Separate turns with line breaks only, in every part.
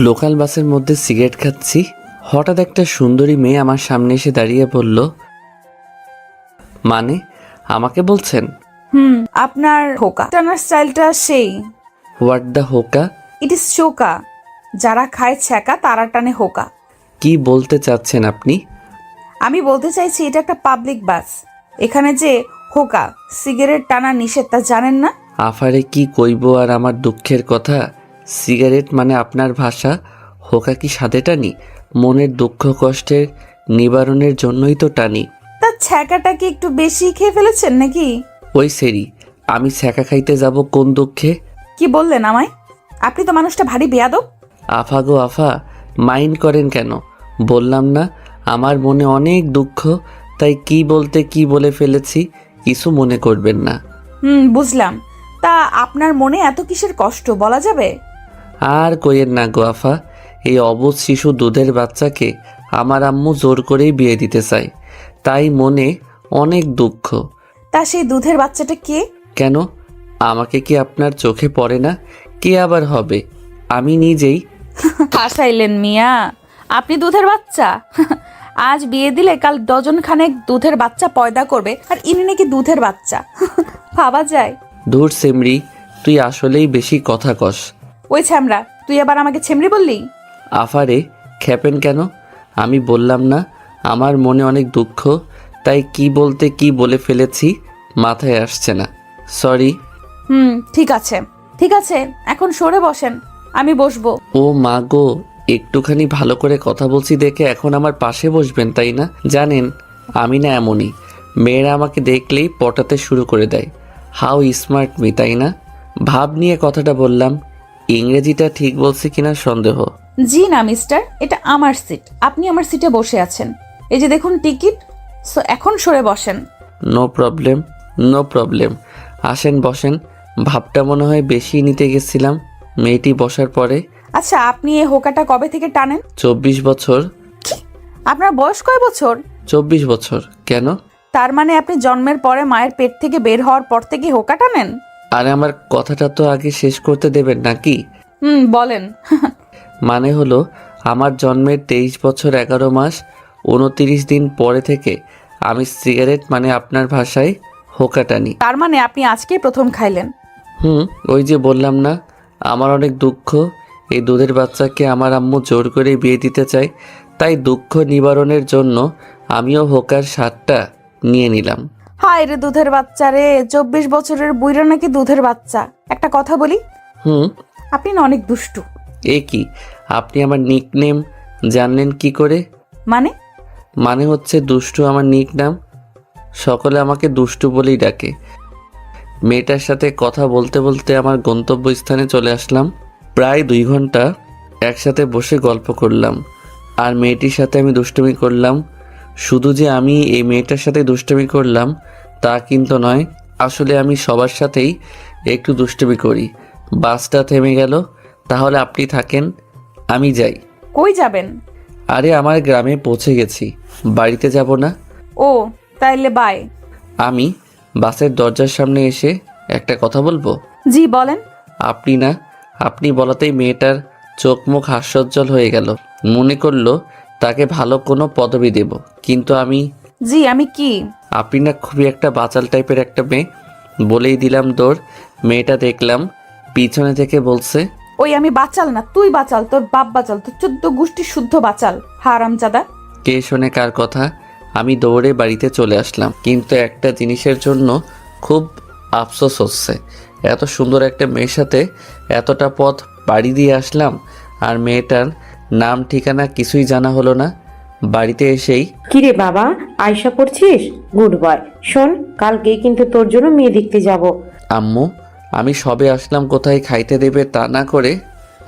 Local বাসের মধ্যে cigarette খাচ্ছি, হঠাৎ একটা সুন্দরী মেয়ে আমার সামনে এসে দাঁড়িয়ে বলল, মানে আমাকে বলছেন?
আপনার হোকা টানার স্টাইলটা সেই।
What the hookah?
It is চোকা। যারা খায় ছ্যাঁকা তারা টানে হোকা।
কি বলতে চাচ্ছেন আপনি?
আমি বলতে চাইছি এটা একটা পাবলিক বাস, এখানে যে হোকা সিগারেট টানা নিষেধ তা জানেন না?
আফারে কি কইব আর আমার দুঃখের কথা। সিগারেট মানে আপনার ভাষা, হোকা কি সাথে টানি? মনের দুঃখ কষ্টের নিবারণের জন্যই তো টানি।
তা ছ্যাঁকাটা কি একটু বেশি খেয়ে ফেলেছেন নাকি?
ওই সেরি, আমি ছ্যাঁকা খাইতে যাব কোন দুঃখে?
কি বললেন আমায়? আপনি তো মানুষটা ভারী বেয়াদব।
আফা গো আফা, মাইন্ড করেন কেন? বললাম না আমার মনে অনেক দুঃখ, তাই কি বলতে কি বলে ফেলেছি, কিছু মনে করবেন না।
বুঝলাম। তা আপনার মনে এত কিসের কষ্ট বলা যাবে?
আর কইেন না গো আফা, এই অবুঝ শিশু দুধের বাচ্চাকে আমার আম্মু জোর করেই বিয়ে দিতে চায়, তাই মনে অনেক দুঃখ।
তা সেই দুধের বাচ্চাটা কে?
কেন, আমাকে কি আপনার চোখে পড়ে না? কে আবার হবে? আমি নিজেই।
হাসাইলেন মিয়া, আপনি দুধের বাচ্চা? আজ বিয়ে দিলে কাল ডজন খানেক দুধের বাচ্চা পয়দা করবে, আর ইনি নাকি দুধের বাচ্চা? ভাবা যায়?
ধুর সেমরি, তুই আসলেই বেশি কথা কস।
ওই ছ্যামরা, তুই আবার আমাকে ছেমড়ি বললি?
আফারে খেপেন কেন? আমি বললাম না আমার মনে অনেক দুঃখ, তাই কি বলতে কি বলে ফেলেছি মাথায় আসছে না, সরি।
ঠিক আছে ঠিক আছে, এখন সরে বসেন, আমি বসবো।
ও মা গো, একটুখানি ভালো করে কথা বলছি দেখে এখন আমার পাশে বসবেন তাই না? জানেন আমি না এমনই, মেয়েরা আমাকে দেখলেই পটাতে শুরু করে দেয়। হাউ স্মার্ট মি, তাই না? ভাব নিয়ে কথাটা বললাম, ইংরেজিটা ঠিক বলছি কিনা সন্দেহ।
জি না মিস্টার, এটা আমার সিট, আপনি আমার সিটে বসে আছেন, এই যে দেখুন টিকিট। সো এখন সরে বসেন।
নো প্রবলেম, নো প্রবলেম, আসেন বসেন। ভাবটা মনে হয় বেশি নিতে গেছিলাম মেয়েটি বসার পরে।
আচ্ছা, আপনি এই হোকাটা কবে থেকে টানেন?
24 বছর।
আপনার বয়স কয় বছর?
24 বছর। কেন?
তার মানে আপনি জন্মের পরে মায়ের পেট থেকে বের হওয়ার পর থেকে হোকা টানেন?
আরে আমার কথাটা তো আগে শেষ করতে দেবেন নাকি?
বলেন।
মানে হলো আমার জন্মের 23 বছর 11 মাস 29 দিন পরে থেকে আমি সিগারেট মানে আপনার ভাষায় হোকা টানি।
তার মানে আপনি আজকে প্রথম খাইলেন?
ওই যে বললাম না আমার অনেক দুঃখ, এই দুধের বাচ্চাকে আমার আম্মু জোর করে বিয়ে দিতে চায়, তাই দুঃখ নিবারণের জন্য আমিও হোকার স্বাদটা নিয়ে নিলাম।
হায় রে দুধের বাচ্চা রে, 24 বছরের বুইরা নাকি দুধের বাচ্চা। একটা কথা বলি, আপনি না অনেক দুষ্টু।
এ কি, আপনি আমার নিকনেম জানলেন কি করে?
মানে
হচ্ছে দুষ্টু আমার নিকনেম, সকলে আমাকে দুষ্টু বলেই ডাকে। মেয়েটার সাথে কথা বলতে বলতে আমার গন্তব্যস্থানে চলে আসলাম। প্রায় 2 ঘন্টা একসাথে বসে গল্প করলাম, আর মেয়েটির সাথে আমি দুষ্টুমি করলাম। শুধু যে আমি এই মেয়েটার সাথে দুষ্টুমি করলাম তা কিন্তু নয়, আসলে আমি সবার সাথেই একটু দুষ্টুমি করি। বাসটা থেমে গেল, তাহলে আপনি থাকেন, আমি যাই।
কই যাবেন?
আরে আমার গ্রামে পৌঁছে গেছি, বাড়িতে যাব না।
ও তাইলে বাই।
আমি বাসের দরজার সামনে এসে একটা কথা বলবো?
জি বলেন।
আপনি বলাতেই মেয়েটার চোখ মুখ হাস্যোজ্জ্বল হয়ে গেল, মনে করলো তাকে ভালো কোনো পদবি দেব, কিন্তু আমি
কি?
আপনি না খুবই একটা বাচাল টাইপের একটা মেয়ে, বলেই দিলাম দৌড়। মেয়েটা দেখলাম পিছনে থেকে বলছে,
ওই আমি বাচাল না, তুই বাচাল, তোর বাপ বাচাল, তোর 14 গোষ্ঠী শুদ্ধ বাচাল, হারামজাদা।
কে শোনে কার কথা? আমি দৌড়ে বাড়িতে চলে আসলাম, কিন্তু একটা জিনিসের জন্য খুব আফসোস হচ্ছে। এত সুন্দর একটা মেয়ের সাথে এতটা পথ বাড়ি দিয়ে আসলাম, আর মেয়েটার নাম ঠিকানা কিছুই জানা হলো না। বাড়িতে এসেই,
কিরে বাবা, আয়শা পড়ছিস? Good boy. শোন, কালকেই কিন্তু তোর জন্য মেয়ে দেখতে যাব।
আম্মু আমি সবে আসলাম, কোথায় খাইতে দেবে তা না করে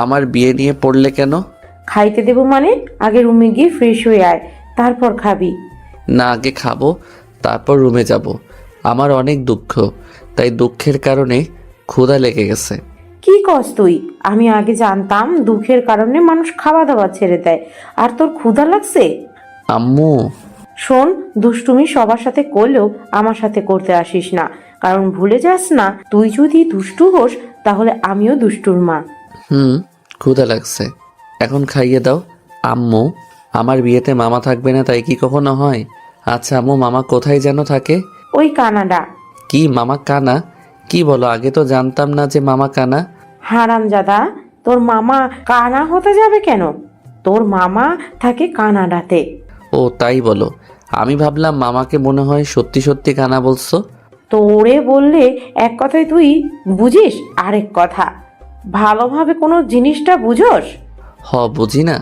আমার বিয়ে নিয়ে পড়লে কেন?
খাইতে দেবো মানে? আগে রুমে গিয়ে ফ্রেশ হয়ে আয়, তারপর খাবি।
না, আগে খাবো তারপর রুমে যাব। আমার অনেক দুঃখ, তাই দুঃখের কারণে ক্ষুধা লেগে গেছে।
কি কস তুই? আমি আগে জানতাম দুঃখের কারণে মানুষ খাওয়া দাওয়া ছেড়ে দেয়, আর তোর ক্ষুধা লাগছে?
আম্মু
শোন, দুষ্টুমি সবার সাথে করলেও আমার সাথে করতে আসিস না, কারণ ভুলে যাস না, তুই যদি দুষ্টু হোস তাহলে আমিও দুষ্টুর মা।
ক্ষুধা লাগছে। এখন খাইয়ে দাও। আম্মু, আমার বিয়েতে মামা থাকবে না তাই কি কখনো হয়? আচ্ছা আম্মু, মামা কোথায় যেন থাকে?
ওই কানাডা।
কি মামা কানা? কি বলো, আগে তো জানতাম না যে মামা কানা।
হারামজাদা, তোর মামা কানা হতে যাবে কেন? তোর মামা থাকে কানাডাতে।
ও তাই বলো। আমি ভাবলাম মামাকে মনে হয় সত্যি সত্যি কানা বলছো।
তোরে বললে এক কথায় তুই বুঝিস আরেক কথা। ভালোভাবে কোনো জিনিসটা বুঝোস?
বুঝি না।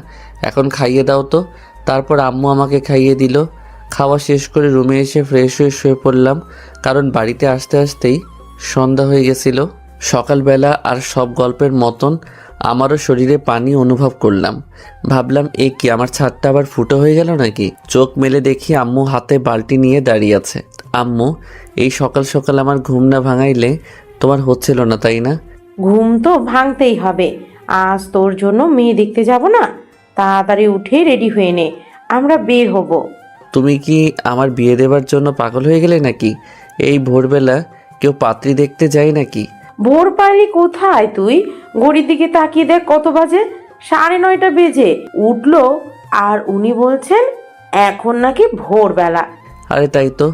এখন খাইয়ে দাও তো। তারপর আম্মু আমাকে খাইয়ে দিল। খাওয়া শেষ করে রুমে এসে ফ্রেশ হয়ে শুয়ে পড়লাম, কারণ বাড়িতে আসতে আসতেই সন্ধ্যা হয়ে গেছিল। সকালবেলা আর সব গল্পের মতন আমারও শরীরে পানি অনুভব করলাম। ভাবলাম এ কি, আমার ছাদটা আবার ফুটো হয়ে গেল নাকি? চোখ মেলে দেখি আম্মু হাতে বালতি নিয়ে দাঁড়িয়ে আছে। আম্মু, এই সকাল সকাল আমার ঘুম না ভাঙাইলে তোমার হচ্ছিল না, তাই না?
ঘুম তো ভাঙতেই হবে। আজ তোর জন্য মেয়ে দেখতে যাব না? তাড়াতাড়ি উঠে রেডি হয়ে নে, আমরা বের হব।
তুমি কি আমার বিয়ে দেবার জন্য পাগল হয়ে গেলে নাকি? এই ভোরবেলা কেউ পাত্রী দেখতে যায় নাকি?
ভোর পারলি কোথায় তুই? ঘড়ির দিকে তাকিয়ে দেখ কত বাজে। 9:30 বেজে উঠলো, আর উনি বলছেন এখন নাকি ভোরবেলা।
আরে তাই তো।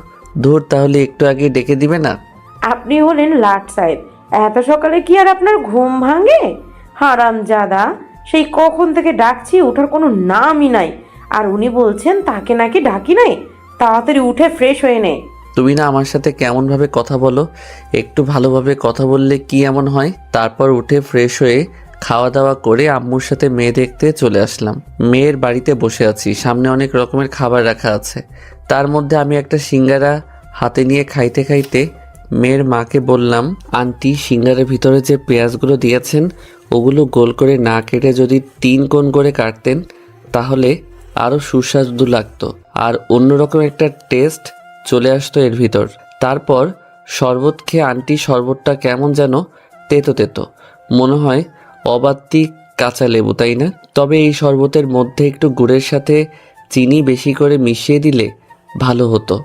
ধুর, তাহলে একটু আগে ডেকে দিবে না?
আপনি হলেন লাট সাহেব, এত সকালে কি আর আপনার ঘুম ভাঙে? হারামজাদা, সেই কখন থেকে ডাকছি, ওঠার কোনো নামই নাই। আর উনি বলছেন তাকে নাকি ডাকি নাই। তাড়াতাড়ি উঠে ফ্রেশ হয়ে নে।
তুমি না আমার সাথে কেমনভাবে কথা বলো? একটু ভালোভাবে কথা বললে কি এমন হয়? তারপর উঠে ফ্রেশ হয়ে খাওয়া দাওয়া করে আম্মুর সাথে মেয়ে দেখতে চলে আসলাম। মেয়ের বাড়িতে বসে আছি, সামনে অনেক রকমের খাবার রাখা আছে। তার মধ্যে আমি একটা সিঙ্গারা হাতে নিয়ে খাইতে খাইতে মেয়ের মাকে বললাম, আন্টি, সিঙ্গারের ভিতরে যে পেঁয়াজগুলো দিয়েছেন ওগুলো গোল করে না কেটে যদি 3 কোণ করে কাটতেন তাহলে আরও সুস্বাদু লাগতো, আর অন্যরকম একটা টেস্ট চলে আসতো এর ভিতর। তারপর শরবত খেয়ে আন্টি শরবতটা কেমন যেন তেতো তেতো, মনে হয় অবাত্তি কাঁচা লেবু, তাই না? তবে এই শরবতের মধ্যে একটু গুড়ের সাথে চিনি বেশি করে মিশিয়ে দিলে ভালো হতো,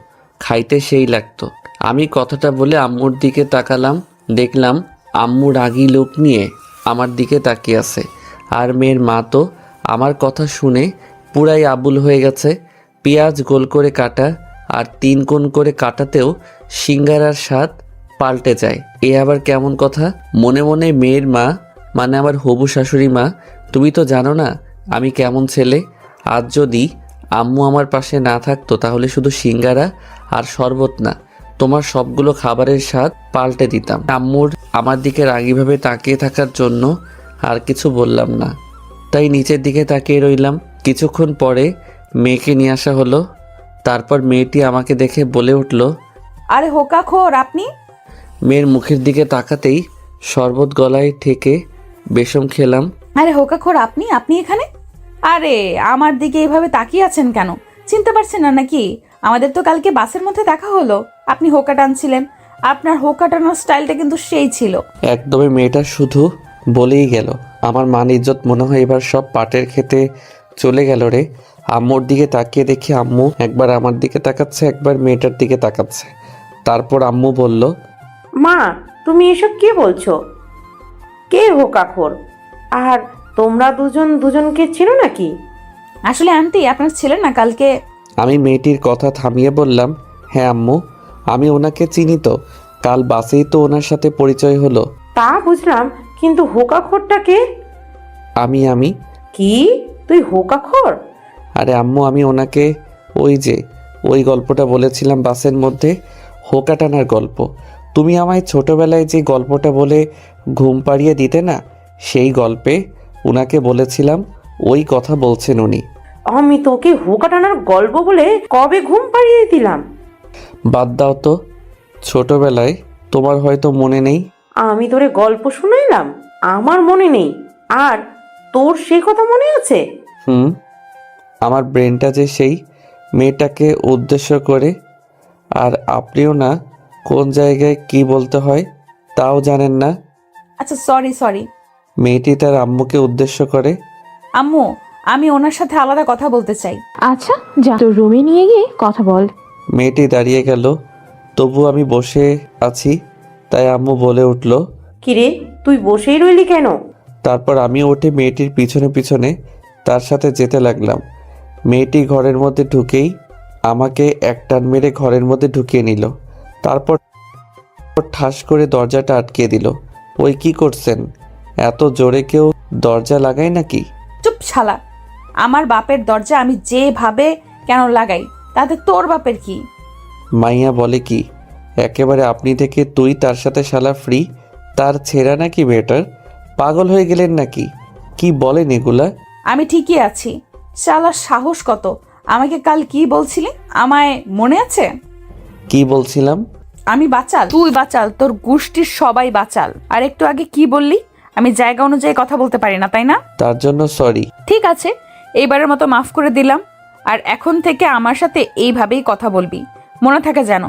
খাইতে সেই লাগতো। আমি কথাটা বলে আম্মুর দিকে তাকালাম, দেখলাম আম্মু রাগী লোক নিয়ে আমার দিকে তাকিয়ে আছে। আর মেয়ের মা তো আমার কথা শুনে পুরাই আবুল হয়ে গেছে। পেঁয়াজ গোল করে কাটা আর 3 কোণ করে কাটাতেও সিঙ্গারার স্বাদ পাল্টে যায়, এ আবার কেমন কথা? মনে মনে মেয়ের মা, মানে আমার হবু শাশুড়ি মা, তুমি তো জানো না আমি কেমন ছেলে। আজ যদি আম্মু আমার পাশে না থাকতো তাহলে শুধু সিঙ্গারা আর শরবত না, তোমার সবগুলো খাবারের স্বাদ পাল্টে দিতাম। আম্মুর আমার দিকে রাগীভাবে তাকিয়ে থাকার জন্য আর কিছু বললাম না, তাই নিচের দিকে তাকিয়ে রইলাম। কিছুক্ষণ পরে মেয়েকে নিয়ে আসা হলো। তারপর মেয়েটি আমাকে দেখে বলে উঠল,
আরে হোকা খোর আপনি!
মেয়ের মুখের দিকে তাকাতেই শরবত গলায় ঠেকে বেসম খেলাম।
আরে হোকা খোর আপনি! আপনি এখানে? আরে আমার দিকে এইভাবে তাকিয়ে আছেন কেন? চিনতে পারছেন না নাকি? আমাদের তো কালকে বাসের মধ্যে দেখা হলো, আপনি হোকা টানছিলেন। আপনার হোকা টানার স্টাইলটা কিন্তু সেই ছিল।
একদমই মেয়েটা শুধু বলেই গেল। আমার মান ইজ্জত মনে হয় এবার সব পাটের খেতে চলে গেল রে। আম্মুর দিকে তাকিয়ে দেখি আম্মু একবার আমার দিকে তাকাচ্ছে, একবার মেয়েটার দিকে তাকাচ্ছে। তারপর আম্মু বলল,
মা, তুমি এসব কি বলছো? কে হোকাখোর? আর তোমরা দুজন দুজনকে চেনো নাকি?
আসলে আন্টি, আপনার ছিলেন না কালকে।
আমি মেয়েটির কথা থামিয়ে বললাম, হ্যাঁ আম্মু, আমি ওনাকে চিনি তো, কাল বাসেই তো ওনার সাথে পরিচয় হলো।
তা বুঝলাম, কিন্তু হোকাখোরটা কে?
আমি
কি, তুই হোকাখোর?
আরে আম্মু, আমি ওনাকে ওই গল্পটা বলেছিলাম বাসের মধ্যে, হোকা টানার গল্প। তুমি আমায় ছোটবেলায় যে গল্পটা বলে ঘুম পাড়িয়ে দিতে না, সেই গল্পে উনাকে বলেছিলাম, ওই কথা বলছেন উনি।
আমি তোকে হোকা টানার গল্প বলে কবে ঘুম পাড়িয়ে দিলাম?
বাদ দাও তো, ছোটবেলায় তোমার হয়তো মনে নেই।
আমি তোরে গল্প শুনাইলাম? আমার মনে নেই, আর তোর সে কথা মনে আছে?
আমার ব্রেনটা যে সেই মেয়েটাকে উদ্দেশ্য করে, আর আপনিও না কোন জায়গায় কি বলতে হয় তাও জানেন না।
আচ্ছা সরি।
মেয়েটি তার আম্মুকে উদ্দেশ্য করে,
আম্মু, আমি ওনার সাথে আলাদা কথা বলতে চাই।
আচ্ছা যা, তোর রুমে নিয়ে গিয়ে কথা বল।
মেয়েটি দাঁড়িয়ে গেল, তবু আমি বসে আছি, তাই আম্মু বলে উঠল,
কিরে, তুই বসেই রইলি কেন?
তারপর আমি উঠে মেয়েটির পিছনে পিছনে তার সাথে যেতে লাগলাম। মেয়েটি ঘরের মধ্যে ঢুকেই আমাকে এক টান মেরে ঘরের মধ্যে ঢুকিয়ে নিল। তারপর ঠাস করে দরজাটা আটকে দিল। ওই কি করছেন? এত জোরে কেউ দরজা লাগায় নাকি?
চুপ শালা, আমার বাপের দরজা আমি যেভাবে কেন লাগাই, তাতে তোর বাপের কি?
মাইয়া বলে কি? একেবারে আপনি থেকে তুই, তার সাথে শালা ফ্রি। তার ছেঁড়া নাকি মেয়েটার? পাগল হয়ে গেলেন নাকি? কি বলেন এগুলা?
আমি ঠিকই আছি। শালার সাহস কত! আমাকে কাল কি বলছিলি, আমায় মনে আছে?
কি বলছিলাম?
আমি বাচাল, তুই বাচাল, তোর গোষ্ঠীর সবাই বাচাল। আর একটু আগে কি বললি? আমি জায়গা অনুযায়ী কথা বলতে পারি না, তাই না?
তার জন্য সরি।
ঠিক আছে, এইবারের মতো মাফ করে দিলাম। আর এখন থেকে আমার সাথে এইভাবেই কথা বলবি, মনে থাকে যেন।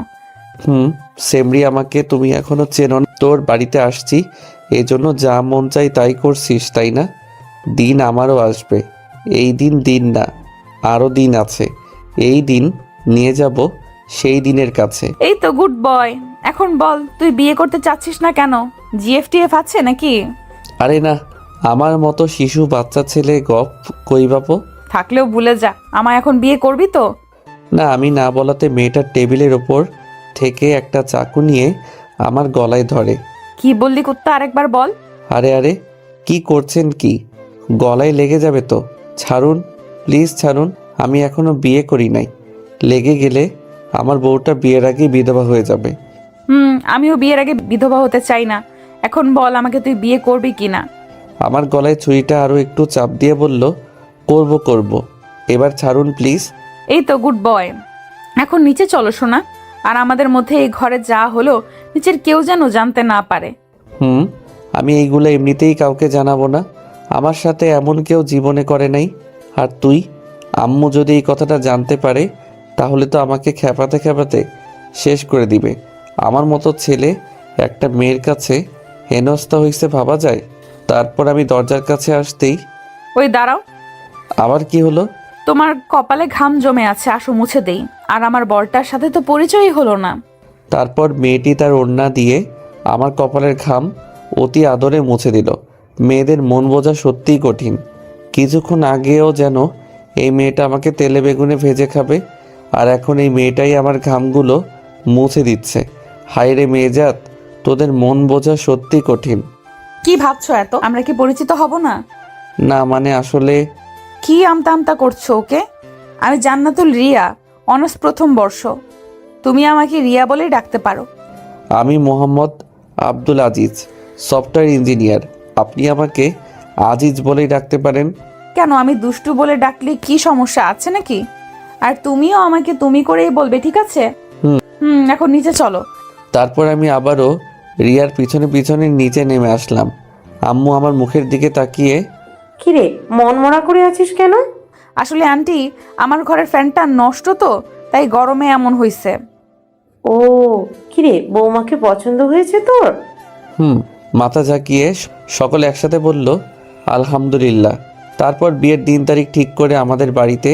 সেমরি, আমাকে তুমি এখনো চেনো না। তোর বাড়িতে আসছি, এই জন্য যা মন চাই তাই করছিস, তাই না? দিন আমারও আসবে। এই দিন না, আরও দিন আছে। এই দিন নিয়ে যাব সেই দিনের কাছে।
এই তো গুড বয়। এখন বল, তুই বিয়ে করতে চাচ্ছিস না কেন? জিএফটিএফ আছে নাকি?
আরে না, আমার মতো শিশু বাচ্চা ছেলে গপ কই বাপো।
থাকলেও ভুলে যা, আমায় এখন বিয়ে করবি তো?
না, আমি না বলাতে মেয়েটার টেবিলের ওপর থেকে একটা চাকু নিয়ে আমার গলায় ধরে।
কি বললি কুত্তা, আরেকবার বল।
আরে আরে, কি করছেন কি? গলায় লেগে যাবে তো। ছাড়ুন, প্লিজ ছাড়ুন। আমি এখনো বিয়ে করি নাই। লেগে গেলে আমার বউটা বিয়ের আগেই বিধবা হয়ে যাবে।
আমিও বিয়ের আগে বিধবা হতে চাই না। এখন বল, আমাকে তুই বিয়ে করবি কিনা?
আমার গলায় ছুরিটা আরও একটু চাপ দিয়ে বলল, করব। এবার ছাড়ুন প্লিজ।
এই তো গুড বয়। এখন নিচে চলো শোনা। আর আমাদের মধ্যে এই ঘরে যা হলো, নিচের কেউ যেন জানতে না পারে।
আমি এইগুলো এমনিতেই কাউকে জানাবো না। আমার সাথে এমন কেউ জীবনে করে নাই। আর তুই, আম্মু যদি এই কথাটা জানতে পারে, তাহলে তো আমাকে খেপাতে খেপাতে শেষ করে দিবে। আমার মতো ছেলে একটা মেয়ের কাছে হেনস্থা হইছে ভাবা যায়? তারপর আমি দরজার কাছে আসতেই,
ওই দাঁড়াও।
আবার কি হলো?
তোমার কপালে ঘাম জমে আছে, আসো মুছে দেই। আর আমার বরটার সাথে তো পরিচয়ই হলো না।
তারপর মেয়েটি তার ওড়না দিয়ে আমার কপালের ঘাম অতি আদরে মুছে দিল। মেয়েদের মন বোঝা সত্যিই কঠিন। কিছুক্ষণ আগেও যেন এই মেয়েটা আমাকে তেলে বেগুনে ভেজে খাবে, আর এখন এই মেয়েটাই আমার ঘামগুলো মুছে দিচ্ছে। হায় রে মেয়েজাত, তোদের মন বোঝা সত্যি কঠিন।
কি ভাবছো এত? আমরা কি পরিচিত হব না?
না মানে আসলে
কি আমতা আমতা করছো ওকে? আমি জান্নাতুল রিয়া, অনার্স প্রথম বর্ষ। তুমি আমাকে রিয়া বলেই ডাকতে পারো।
আমি মোহাম্মদ আব্দুল আজিজ, সফটওয়্যার ইঞ্জিনিয়ার। আপনি আমাকে আজিজ বলেই ডাকতে পারেন।
কেন, আমি দুষ্টু বলে ডাকলে কি সমস্যা আছে নাকি? আর তুমিও আমাকে তুমি করেই বলবে, ঠিক আছে? এখন নিচে চলো।
তারপর আমি আবারও রিয়ার পিছনে পিছনে নিচে নেমে আসলাম। আম্মু আমার মুখের দিকে তাকিয়ে,
কিরে, মন মরা করে আছিস কেন?
আসলে আন্টি, আমার ঘরের ফ্যানটা নষ্ট তো, তাই গরমে এমন হইছে।
ও, কিরে, বৌমাকে পছন্দ হয়েছে তোর?
মাথা ঝাঁকিয়ে সকলে একসাথে বলল, আলহামদুলিল্লাহ। তারপর বিয়ের দিন তারিখ ঠিক করে আমাদের বাড়িতে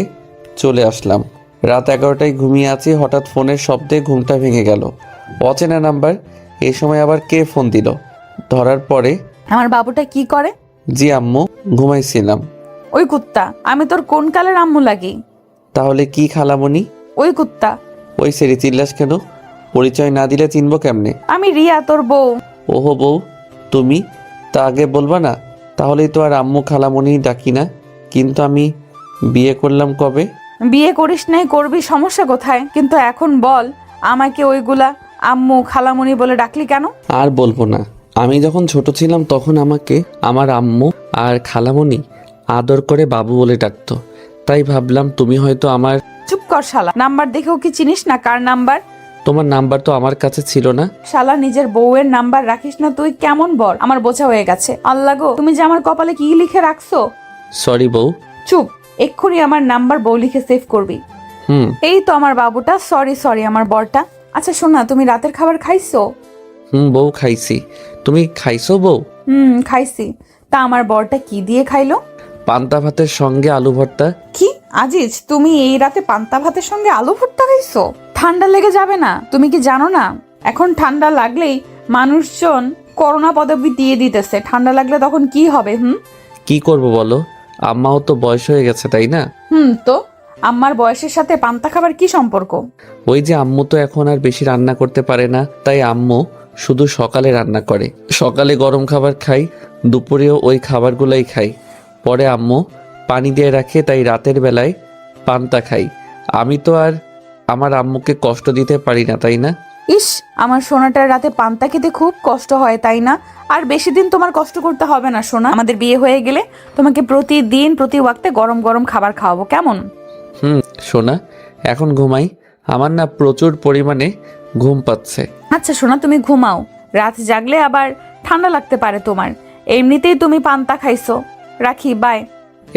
চলে আসলাম। রাত 11টায় ঘুমিয়ে আছি, হঠাৎ ফোনের শব্দে ঘুমটা ভেঙে গেল। অচেনা নাম্বার। এই সময় আবার কে ফোন দিল? ধরার পরে,
আমার বাবুটা কি করে?
জি আম্মু, ঘুমাইছিলাম।
ওই কুত্তা, আমি তোর কোন কালের আম্মু লাগি?
তাহলে কি খালামণি?
ওই কুত্তা।
ওই সেরি, চিল্লাস কেন? পরিচয় না দিলে চিনবো কেমনে?
আমি রিয়া, তোর বউ।
ওহো বউ, তুমি তা আগে বলবা না? তাহলেই তো আর আম্মু খালামণি ডাকি না। কিন্তু আমি বিয়ে করলাম কবে?
বিয়ে করিস নাই, করবি, সমস্যা কোথায়? কিন্তু এখন বল, আমাকে ওইগুলা আম্মু খালামুনি বলে ডাকলি কেন?
আর বলবো না। আমি যখন ছোট ছিলাম তখন আমাকে আমার আম্মু আর খালামণি আদর করে বাবু বলে ডাকতো। তাই ভাবলাম তুমি হয়তো আমার।
চুপ কর শালা, নাম্বার দেখেও কি চিনিস না কার নাম্বার?
তোমার নাম্বার তো আমার কাছে ছিল না।
শালা, নিজের বউয়ের নাম্বার রাখিস না তুই? কেমন বল? আমার বোঝা হয়ে গেছে। আল্লাহ গো, তুমি যে আমার কপালে কি লিখে রাখছো!
সরি বউ।
চুপ, এক্ষুনি আমার নাম্বার বউ লিখে সেভ করবি। এই তো আমার বাবুটা। সরি আমার বরটা। আচ্ছা শোনা, তুমি রাতের খাবার খাইছো?
বউ, খাইছি। তুমি খাইছো বউ?
খাইছি। তা আমার বরটা কি দিয়ে খাইলো?
পান্তা ভাতের সঙ্গে আলু ভর্তা।
কি আজিজ, তুমি এই রাতে পান্তা ভাতের সঙ্গে আলু ভর্তা খাইছো? ঠান্ডা লেগে যাবে না? তুমি কি জানো না, এখন ঠান্ডা লাগলেই মানুষজন করোনা পদবি দিয়ে দিতেছে, ঠান্ডা লাগলে তখন কি হবে?
কি করব বলো, আম্মাও তো বয়স হয়ে গেছে তাই না?
তো আম্মার বয়সের সাথে পান্তা খাবার কি সম্পর্ক?
ওই যে আম্মু তো এখন আর বেশি রান্না করতে পারে না, তাই আম্মু শুধু সকালে রান্না করে। সকালে গরম খাবার খাই, দুপুরেও ওই খাবারগুলাই খাই। পরে আম্মু পানি দিয়ে রাখে, তাই রাতের বেলায় পান্তা খাই। আমি তো আর আমার আম্মুকে কষ্ট দিতে পারি না, তাই না?
ইস, আমার সোনাটার রাতে পান্তা খেতে খুব কষ্ট হয় তাই না? আর বেশি দিন তোমার কষ্ট করতে হবে না সোনা। আমাদের বিয়ে হয়ে গেলে তোমাকে প্রতিদিন প্রতি ওয়াক্তে গরম গরম খাবার খাওয়াবো, কেমন?
সোনা, এখন ঘুমাই, আমার না প্রচুর পরিমাণে ঘুম পাচ্ছে।
আচ্ছা সোনা, তুমি ঘুমাও, রাত জাগলে আবার ঠান্ডা লাগতে পারে তোমার। এমনিতেই তুমি পান্তা খাইছো। রাখি, বাই।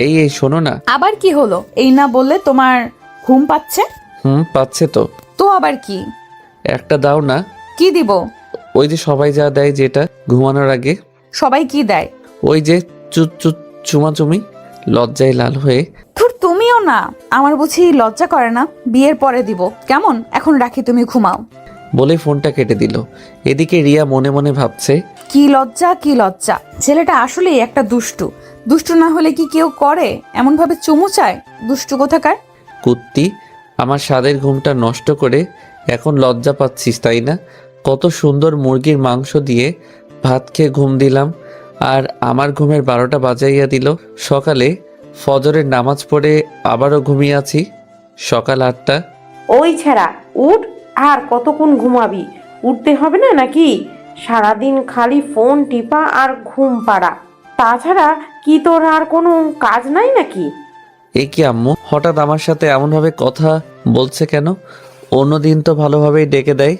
এই শোনো না।
আবার কি হলো? এই না বললে তোমার ঘুম পাচ্ছে?
পাচ্ছে তো।
তো আবার কি?
একটা দাও না।
কি দিব?
ওই যে সবাই যা দেয়, যেটা ঘুমানোর আগে।
সবাই কি দেয়?
ওই যে চুমাচুমি। লজ্জায় লাল হয়ে।
ধুর, তুমিও না। আমার বুঝি লজ্জা করে না? বিয়ের পরে দিব, কেমন? এখন রাখি, তুমি ঘুমাও।
বলে ফোনটা কেটে দিল। এদিকে রিয়া মনে মনে ভাবছে,
কি লজ্জা, কি লজ্জা। ছেলেটা আসলেই একটা দুষ্টু। দুষ্টু না হলে কি কেউ করে এমন ভাবে চুমু চায়? দুষ্টু কোথাকার।
কুত্তি, আমার স্বাদের ঘুমটা নষ্ট করে এখন লজ্জা পাচ্ছিস তাই না? কত সুন্দর মুরগির মাংস দিয়ে ভাত খেয়ে ঘুম দিলাম, আর আমার ঘুমের 12টা বাজাইয়া দিল। সকালে ফজরের নামাজ পড়ে আবারও ঘুমিয়ে আছি। সকাল 8টা।
ওই ছেঁড়া, উঠ। আর কতক্ষণ ঘুমাবি? উঠতে হবে না নাকি? সারাদিন খালি ফোন টিপা আর ঘুম পাড়া, তাছাড়া কি তোর আর কোনো কাজ নাই নাকি?
এ কি আম্মু, হঠাৎ আমার সাথে এমনভাবে কথা বলছে কেন? অন্যদিন তো ভালোভাবেই ডেকে দেয়,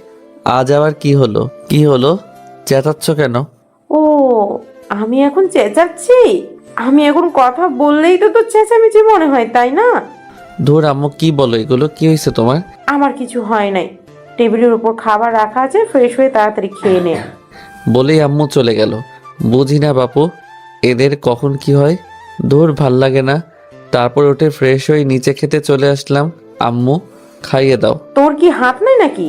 আজ আবার কি হলো? কি হলো, চেঁচাচ্ছ কেন?
ও, আমি এখন চেঁচাচ্ছি? আমি এখন কথা বললেই তো তোর চেঁচামেচি মনে হয়, তাই না?
ধুর আম্মু, কি বলো এগুলো? কি হয়েছে তোমার?
আমার কিছু হয় নাই। টেবিলের উপর খাবার রাখা আছে, ফ্রেশ হয়ে তাড়াতাড়ি খেয়ে নে।
বলেই আম্মু চলে গেল। বুঝি না বাপু, এদের কখন কি হয়। ধুর, ভাল লাগে না। তারপর উঠে ফ্রেশ হয়ে নিচে খেতে চলে আসলাম। আম্মু, খাইয়ে দাও।
তোর কি হাত নাই নাকি?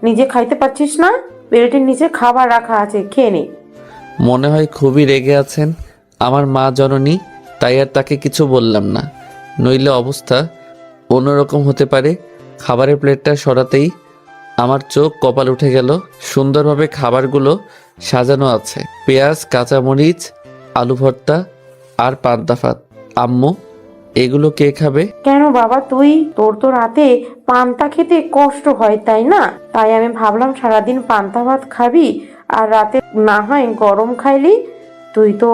নিজে খাইতে পারছিস না? প্লেটের নিচে খাবার রাখা আছে, খেয়ে নে।
মনে হয় খুবই রেগে আছেন আমার মা জননী, তাই আর তাকে কিছু বললাম না, নইলে অবস্থা অন্যরকম হতে পারে। খাবারের প্লেটটা সরাতেই আমার চোখ কপাল উঠে গেল। সুন্দরভাবে খাবারগুলো সাজানো আছে, পেঁয়াজ, কাঁচামরিচ, আলু ভর্তা আর পান্তা ভাত। আম্মু, এগুলো কে খাবে?
কেন বাবা, তুই? তোর তো রাতে পান্তা খেতে কষ্ট হয় তাই না? তাই আমি ভাবলাম সারাদিন পান্তা ভাত খাবি আর রাতে না হয় গরম খাইলি। তুই তো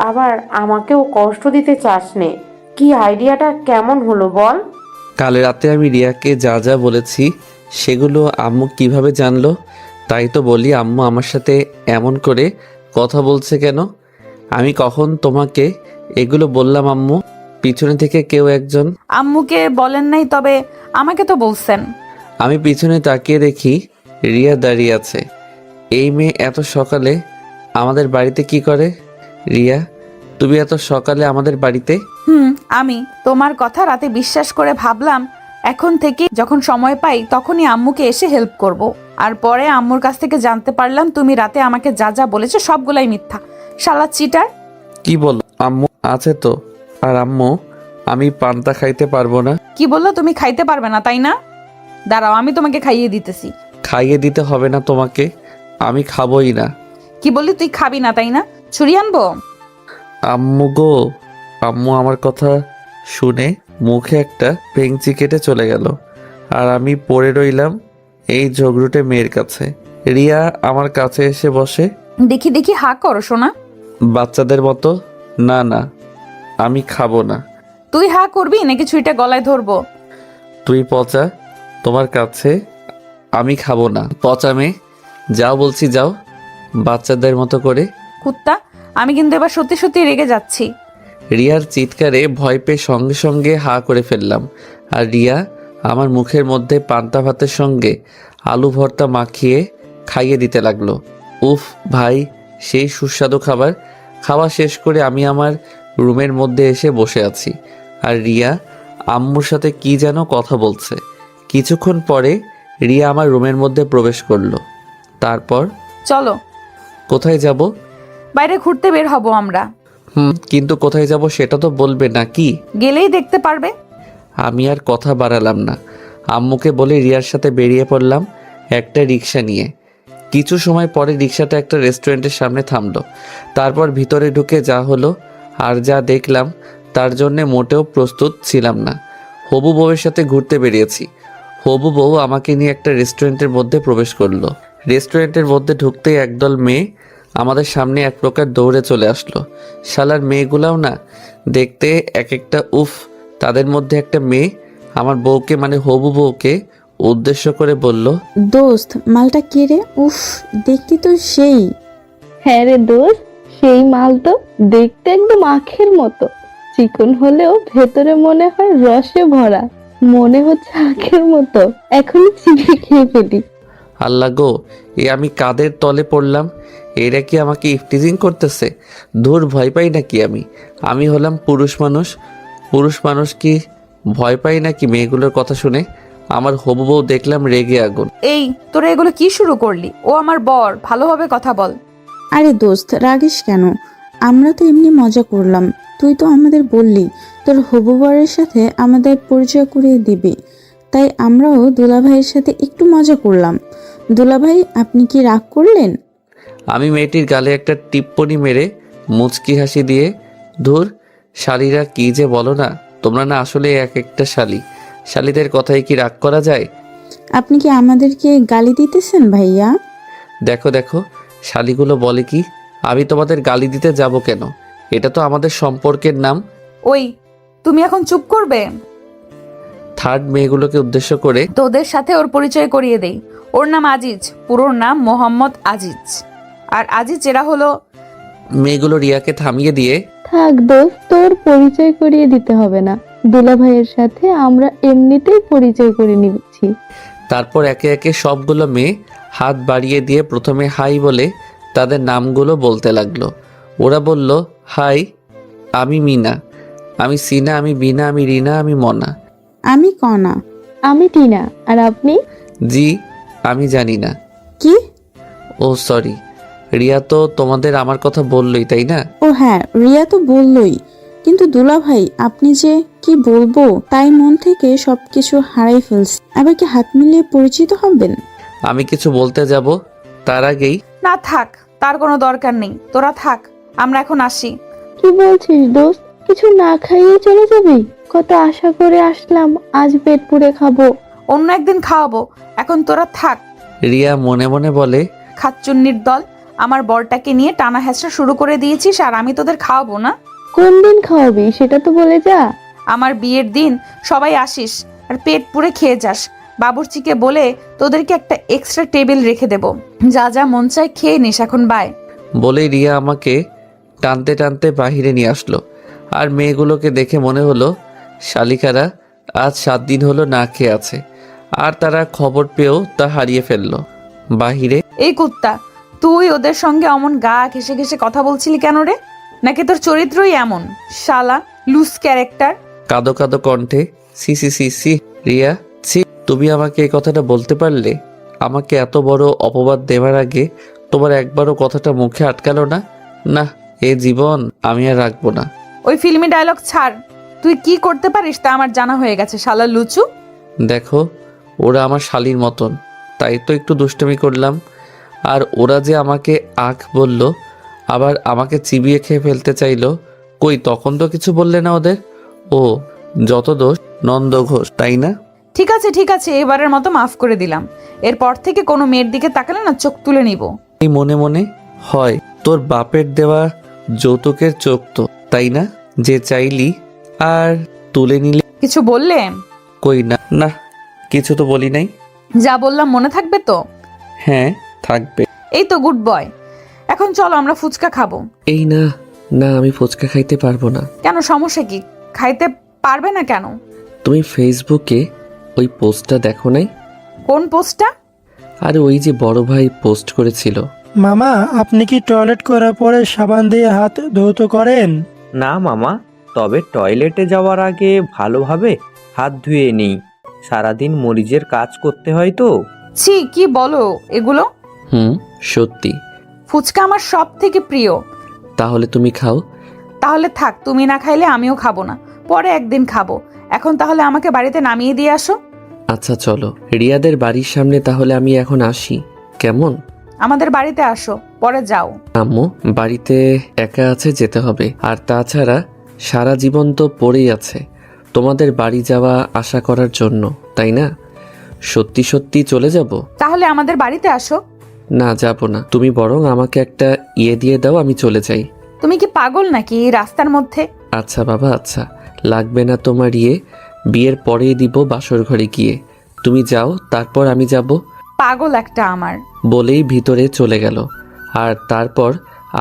আবার আমাকেও কষ্ট দিতে চাস নে। কি আইডিয়াটা কেমন হলো বল?
কাল রাতে আমি রিয়াকে যা যা বলেছি সেগুলো আম্মু কিভাবে জানলো? তাই তো বলি, আম্মু আমার সাথে এমন করে কথা বলছে কেন? আমি কখন তোমাকে এগুলো বললাম আম্মু? পিছনে থেকে কেউ একজন।
আম্মুকে বলেন নাই, তবে আমাকে তো বলছেন।
আমি পিছনে তাকিয়ে দেখি রিয়া দাঁড়িয়ে আছে। এই মেয়ে এত সকালে আমাদের বাড়িতে কি করে? রিয়া, তুমি এত সকালে আমাদের বাড়িতে?
আমি তোমার কথা রাতে বিশ্বাস করে ভাবলাম এখন থেকে যখন সময় পাই তখনই আম্মুকে এসে হেল্প করব। আর পরে আম্মুর কাছ থেকে জানতে পারলাম তুমি রাতে আমাকে যা যা বলেছো সবগুলাই মিথ্যা। শালা চিটার।
কি বলো? আম্মু আছে তো। আর আম্মু, আমি পান্তা খাইতে পারবো না।
কি বললো? তুমি খাইতে পারবে না তাই না? দাঁড়াও, আমি তোমাকে খাইয়ে দিতেছি।
খাইয়ে দিতে হবে না তোমাকে, আমি খাবোই না।
কি বললি? তুই খাবি না তাই না? ছুরি আনবো?
আম্মু গো। আম্মু আমার কথা শুনে মুখে একটা ভেঙচি কেটে চলে গেল, আর আমি পড়ে রইলাম এই ঝগড়ুটে মেয়ের কাছে। রিয়া আমার কাছে এসে বসে।
দেখি দেখি, হা করো সোনা।
বাচ্চাদের মতো। না না, আমি খাবো না।
তুই হা করবি নাকি ছুরিটা গলায় ধরবো?
তুই পচা, তোমার কাছে আমি খাবো না। পচা মেয়ে, যাও বলছি, যাও বাচ্চাদের মতো করে।
কুত্তা, আমি কিন্তু এবার সত্যি সত্যি রেগে যাচ্ছি।
রিয়ার চিৎকারে ভয় পেয়ে সঙ্গে সঙ্গে হা করে ফেললাম, আর রিয়া আমার মুখের মধ্যে পান্তা ভাতের সঙ্গে আলু ভর্তা মাখিয়ে খাইয়ে দিতে লাগলো। উফ ভাই, সেই সুস্বাদু খাবার। খাওয়া শেষ করে আমি আমার রুমের মধ্যে এসে বসে আছি, আর রিয়া আম্মুর সাথে কি যেন কথা বলছে। কিছুক্ষণ পরে রিয়া আমার রুমের মধ্যে প্রবেশ করলো। তারপর,
চলো।
কোথায় যাব?
বাইরে ঘুরতে বের হব আমরা।
কিন্তু কোথায় যাব সেটা তো বলবে নাকি?
গেলেই দেখতে পারবে।
আমি আর কথা বাড়ালাম না, আম্মুকে বলে রিয়ার সাথে বেরিয়ে পড়লাম একটা রিক্সা নিয়ে। কিছু সময় পরে রিক্সাটা একটা রেস্টুরেন্টের সামনে থামলো। তারপর ভিতরে ঢুকে যা হলো আর যা দেখলাম তার জন্যে মোটেও প্রস্তুত ছিলাম না। হবু বউয়ের সাথে ঘুরতে বেরিয়েছি। হবু বউ আমাকে নিয়ে একটা রেস্টুরেন্টের মধ্যে প্রবেশ করলো। রেস্টুরেন্টের মধ্যে ঢুকতেই একদল মেয়ে আমাদের সামনে এক প্রকার দৌড়ে চলে আসলো। শালার মেয়েগুলাও না দেখতে এক একটা, উফ। তাদের মধ্যে একটা মেয়ে আমার বউকে মানে হবু বউকে উদ্দেশ্য করে বলল,
দোস্ত মালটা কে রে? উফ, দেখতে তো সেই।
হ্যাঁ রে দোস্ত, সেই মাল তো দেখতে একদম আখের মতো। চিকন হলেও ভেতরে মনে হয় রসে ভরা। মনে হচ্ছে আখের মতো, এখনই চিবিয়ে খেয়ে ফেলি।
আল্লাহ গো, এ আমি কাদের তলে পড়লাম? এরা কি আমাকে ইফটিজিং করতেছে? ধুর, ভয় পাই নাকি আমি? আমি হলাম পুরুষ মানুষ। পুরুষ মানুষ কি ভয় পাই নাকি মেয়েগুলোর কথা শুনে? আমার হবু বউ দেখলাম রেগে আগুন।
এই তোরা এগুলো কি শুরু করলি? ও আমার বর, ভালোভাবে কথা বল।
আরে দোস্ত রাগিস কেন? আমরা তো এমনি মজা করলাম। তুই তো আমাদের বললি তোর হবু বরের সাথে আমাদের পরিচয় করিয়ে দিবি, তাই আমরাও দুলাভাইয়ের সাথে একটু মজা করলাম। দুলাভাই, আপনি কি রাগ করলেন?
আমি মেয়েটির গালে একটা টিপ্পনি মেরে মুচকি হাসি দিয়ে, ধুর, শালিরা কি যে বলো না তোমরা, না আসলে এক একটা শালি। শালিদের কথায় কি রাগ করা যায়?
আপনি কি আমাদেরকে গালি দিতেছেন ভাইয়া?
দেখো দেখো, শালিগুলো বলে কি? আমি তোমাদের গালি দিতে যাব কেন? এটা তো আমাদের সম্পর্কের নাম।
ওই, তুমি এখন চুপ করবে?
থার্ড মেয়েগুলোকে উদ্দেশ্য করে,
তোদের সাথে ওর পরিচয় করিয়ে দেই। ওর নাম আজিজ, পুরো নাম মোহাম্মদ আজিজ। আর আজিজ এরা হলো।
মেয়েগুলো রিয়াকে থামিয়ে দিয়ে,
থাক দোস্ত, তোর পরিচয় করিয়ে দিতে হবে না। দুলা ভাইয়ের সাথে আমরা এমনিতেই পরিচয় করে নিচ্ছি।
তারপর একে একে সবগুলো মেয়ে হাত বাড়িয়ে দিয়ে প্রথমে হাই বলে তাদের নামগুলো বলতে লাগলো। ওরা বলল, হাই, আমি মিনা, আমি সিনা, আমি বিনা, আমি রিনা, আমি মনা।
আমি কনা।
আমি টিনা। আর আপনি?
জি, আমি জানি না।
কি?
ও সরি, রিয়া তো তোমাদের আমার কথা বললই, তাই না?
ও হ্যাঁ, রিয়া তো বললই, কিন্তু দুলাভাই আপনি যে কি বলবো তাই মন থেকে সবকিছু হারাই ফেলছি। আবার কি হাত মিলিয়ে পরিচিত হবেন?
আমি কিছু বলতে যাব তার আগেই,
না থাক, তার কোনো দরকার নেই, তোরা থাক, আমরা এখন আসি।
কি বলছিস দোস্ত? কিছু না খাইয়ে চলে যাবি? কত আশা করে আসলাম, আজ পেট পুড়ে খাবো।
অন্য একদিন খাওয়াবো, এখন তোরা থাক।
রিয়া মনে মনে বলে,
খাচ্চুন্নির দল, আমার বরটাকে নিয়ে টানা হেঁচড়া শুরু করে দিয়েছিস আর আমি তোদের খাওয়াবো না?
কোন দিন খাওয়াবি সেটা তো বলে যা।
আমার বিয়ের দিন সবাই আসিস আর পেট পুড়ে খেয়ে যাস। বাবুর্চিকে বলে তোদেরকে একটা এক্সট্রা টেবিল রেখে দেব, যা যা মন চায় খেয়ে নিস, এখন বাই।
বলেই রিয়া আমাকে টানতে টানতে বাহিরে নিয়ে আসলো। আর মেয়েগুলোকে দেখে মনে হলো শালিকারা আজ 7 দিন হলো না খেয়ে আছে, আর তারা খবর পেয়েও তা হারিয়ে ফেললো। বাহিরে,
এই কুত্তা, তুই ওদের সঙ্গে অমন গা ঘেসে ঘেসে কথা বলছিলি কেন রে? নাকি তোর চরিত্রই এমন? শালা লুজ ক্যারেক্টার।
কাঁদো কাঁদো কণ্ঠে, সি সি সি সি, রিয়া ছি, তুমি আমাকে এই কথাটা বলতে পারলে? আমাকে এত বড় অপবাদ দেওয়ার আগে তোমার একবারও কথাটা মুখে আটকালো না? না, এ জীবন আমি আর রাখবো না।
ওই ফিল্মি ডায়লগ ছাড়, তুই কি করতে পারিস তা আমার জানা হয়ে গেছে, শালা লুচু।
দেখো, ওরা আমার শালির মতন, তাই তো একটু দুষ্টুমি করলাম। আর ওরা যে আমাকে আখ বলল, আবার আমাকে চিবিয়ে খেয়ে ফেলতে চাইলো, কই তখন তো কিছু বললে না ওদের? ও, যত দোষ নন্দ ঘোষ, তাই না?
ঠিক আছে ঠিক আছে, এবারের মতো মাফ করে দিলাম। এরপর থেকে কোনো মেয়ের দিকে তাকালে না চোখ তুলে নিব।
এই মনে মনে, হয় তোর বাপের দেওয়া যৌতুকের চোখ তো, তাই না? যে চাইলি আর তুলে নিলে।
কিছু বললে?
কই না, না কিছু তো বলি নাই।
যা বললাম মনে থাকবে তো?
হ্যাঁ থাকবে।
এই তো গুড বয়। এখন চলো আমরা ফুচকা খাবো।
এই না, না আমি ফুচকা খাইতে পারবো না।
কেন, সমস্যা কি? খাইতে পারবে না কেন?
তুমি ফেসবুকে ওই পোস্টটা দেখো নাই?
কোন পোস্টটা?
আর ওই যে বড় ভাই পোস্ট করেছিল।
মামা, আপনি কি টয়লেট করার পরে সাবান দিয়ে হাত ধৌত করেন?
না মামা, তবে টয়লেটে যাওয়ার আগে ভালোভাবে হাত ধুয়ে নিই। সারাদিন মরিচের কাজ করতে হয় তো।
ছি, কি বলো এগুলো?
সত্যি।
ফুচকা আমার সব থেকে প্রিয়।
তাহলে তুমি খাও।
তাহলে থাক, তুমি না খাইলে আমিও খাবো না, পরে একদিন খাবো। এখন তাহলে আমাকে বাড়িতে নামিয়ে দিয়ে আসো।
আচ্ছা চলো, রিয়াদের বাড়ির সামনে তাহলে আমি এখন আসি, কেমন?
আমাদের বাড়িতে আসো, পরে যাও।
আম্মু, বাড়িতে একা আছে, যেতে হবে। আর তাছাড়া সারা জীবন তো পড়েই আছে তোমাদের বাড়ি যাওয়া আশা করার জন্য, তাই না? সত্যি সত্যি চলে যাব?
তাহলে আমাদের বাড়িতে আসো।
না, যাব না। তুমি বরং আমাকে একটা দিয়ে দাও, আমি চলে যাই।
তুমি কি পাগল নাকি এই রাস্তার মধ্যে?
আচ্ছা বাবা, আচ্ছা, লাগবে না তোমার বিয়ের পরেই দিব বাসর ঘরে গিয়ে। তুমি যাও, তারপর আমি যাব।
পাগল একটা আমার।
বলেই ভিতরে চলে গেল। আর তারপর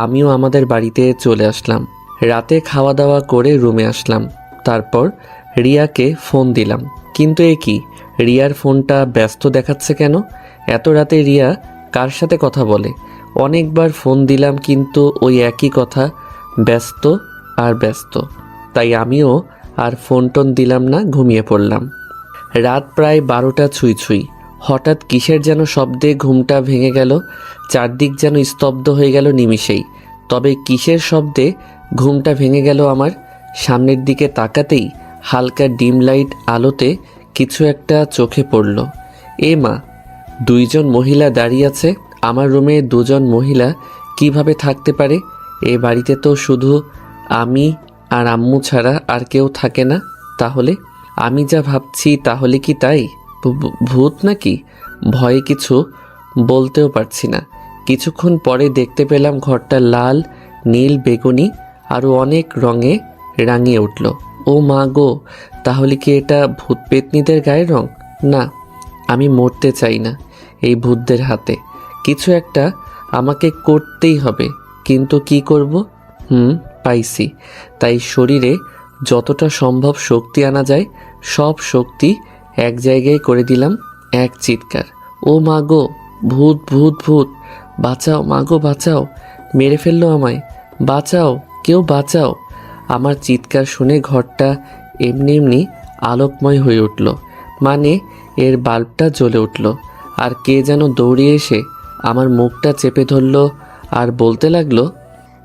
আমিও আমাদের বাড়িতে চলে আসলাম। রাতে খাওয়া দাওয়া করে রুমে আসলাম। তারপর রিয়াকে ফোন দিলাম, কিন্তু এ কি, রিয়ার ফোনটা ব্যস্ত দেখাচ্ছে কেন? এত রাতে রিয়া কার সাথে কথা বলে? অনেকবার ফোন দিলাম কিন্তু ওই একই কথা, ব্যস্ত আর ব্যস্ত। তাই আমিও আর ফোন টোন দিলাম না, ঘুমিয়ে পড়লাম। রাত প্রায় 12টা ছুঁই ছুঁই। হঠাৎ কিসের যেন শব্দে ঘুমটা ভেঙে গেল। চারদিক যেন স্তব্ধ হয়ে গেল নিমিষেই। তবে কিসের শব্দে ঘুমটা ভেঙে গেল আমার? সামনের দিকে তাকাতেই হালকা ডিম লাইট আলোতে কিছু একটা চোখে পড়ল। এ মা, দুইজন মহিলা দাঁড়িয়ে আছে। আমার রুমে দুজন মহিলা কিভাবে থাকতে পারে? এ বাড়িতে তো শুধু আমি আর আম্মু ছাড়া আর কেউ থাকে না। তাহলে আমি যা ভাবছি তাহলে কি তাই? ভূত নাকি? ভয়ে কিছু বলতেও পারছি না। কিছুক্ষণ পরে দেখতে পেলাম ঘরটা লাল, নীল, বেগুনি আরও অনেক রঙে রাঙিয়ে উঠল। ও মা গো, তাহলে কি এটা ভূত পেতনিদের গায়ের রং? না, আমি মরতে চাই না এই ভূতদের হাতে। কিছু একটা আমাকে করতেই হবে, কিন্তু কি করব? পাইছি। তাই শরীরে যতটা সম্ভব শক্তি আনা যায় সব শক্তি এক জায়গায় করে দিলাম। এক চিৎকার, ও মা গো, ভূত ভূত ভূত, বাঁচাও মা গো, বাঁচাও, মেরে ফেললো আমায়, বাঁচাও, কেউ বাঁচাও। আমার চিৎকার শুনে ঘরটা এমনি এমনি আলোকময় হয়ে উঠল, মানে এর বাল্বটা জ্বলে উঠল। আর কে যেন দৌড়িয়ে এসে আমার মুখটা চেপে ধরল আর বলতে লাগলো,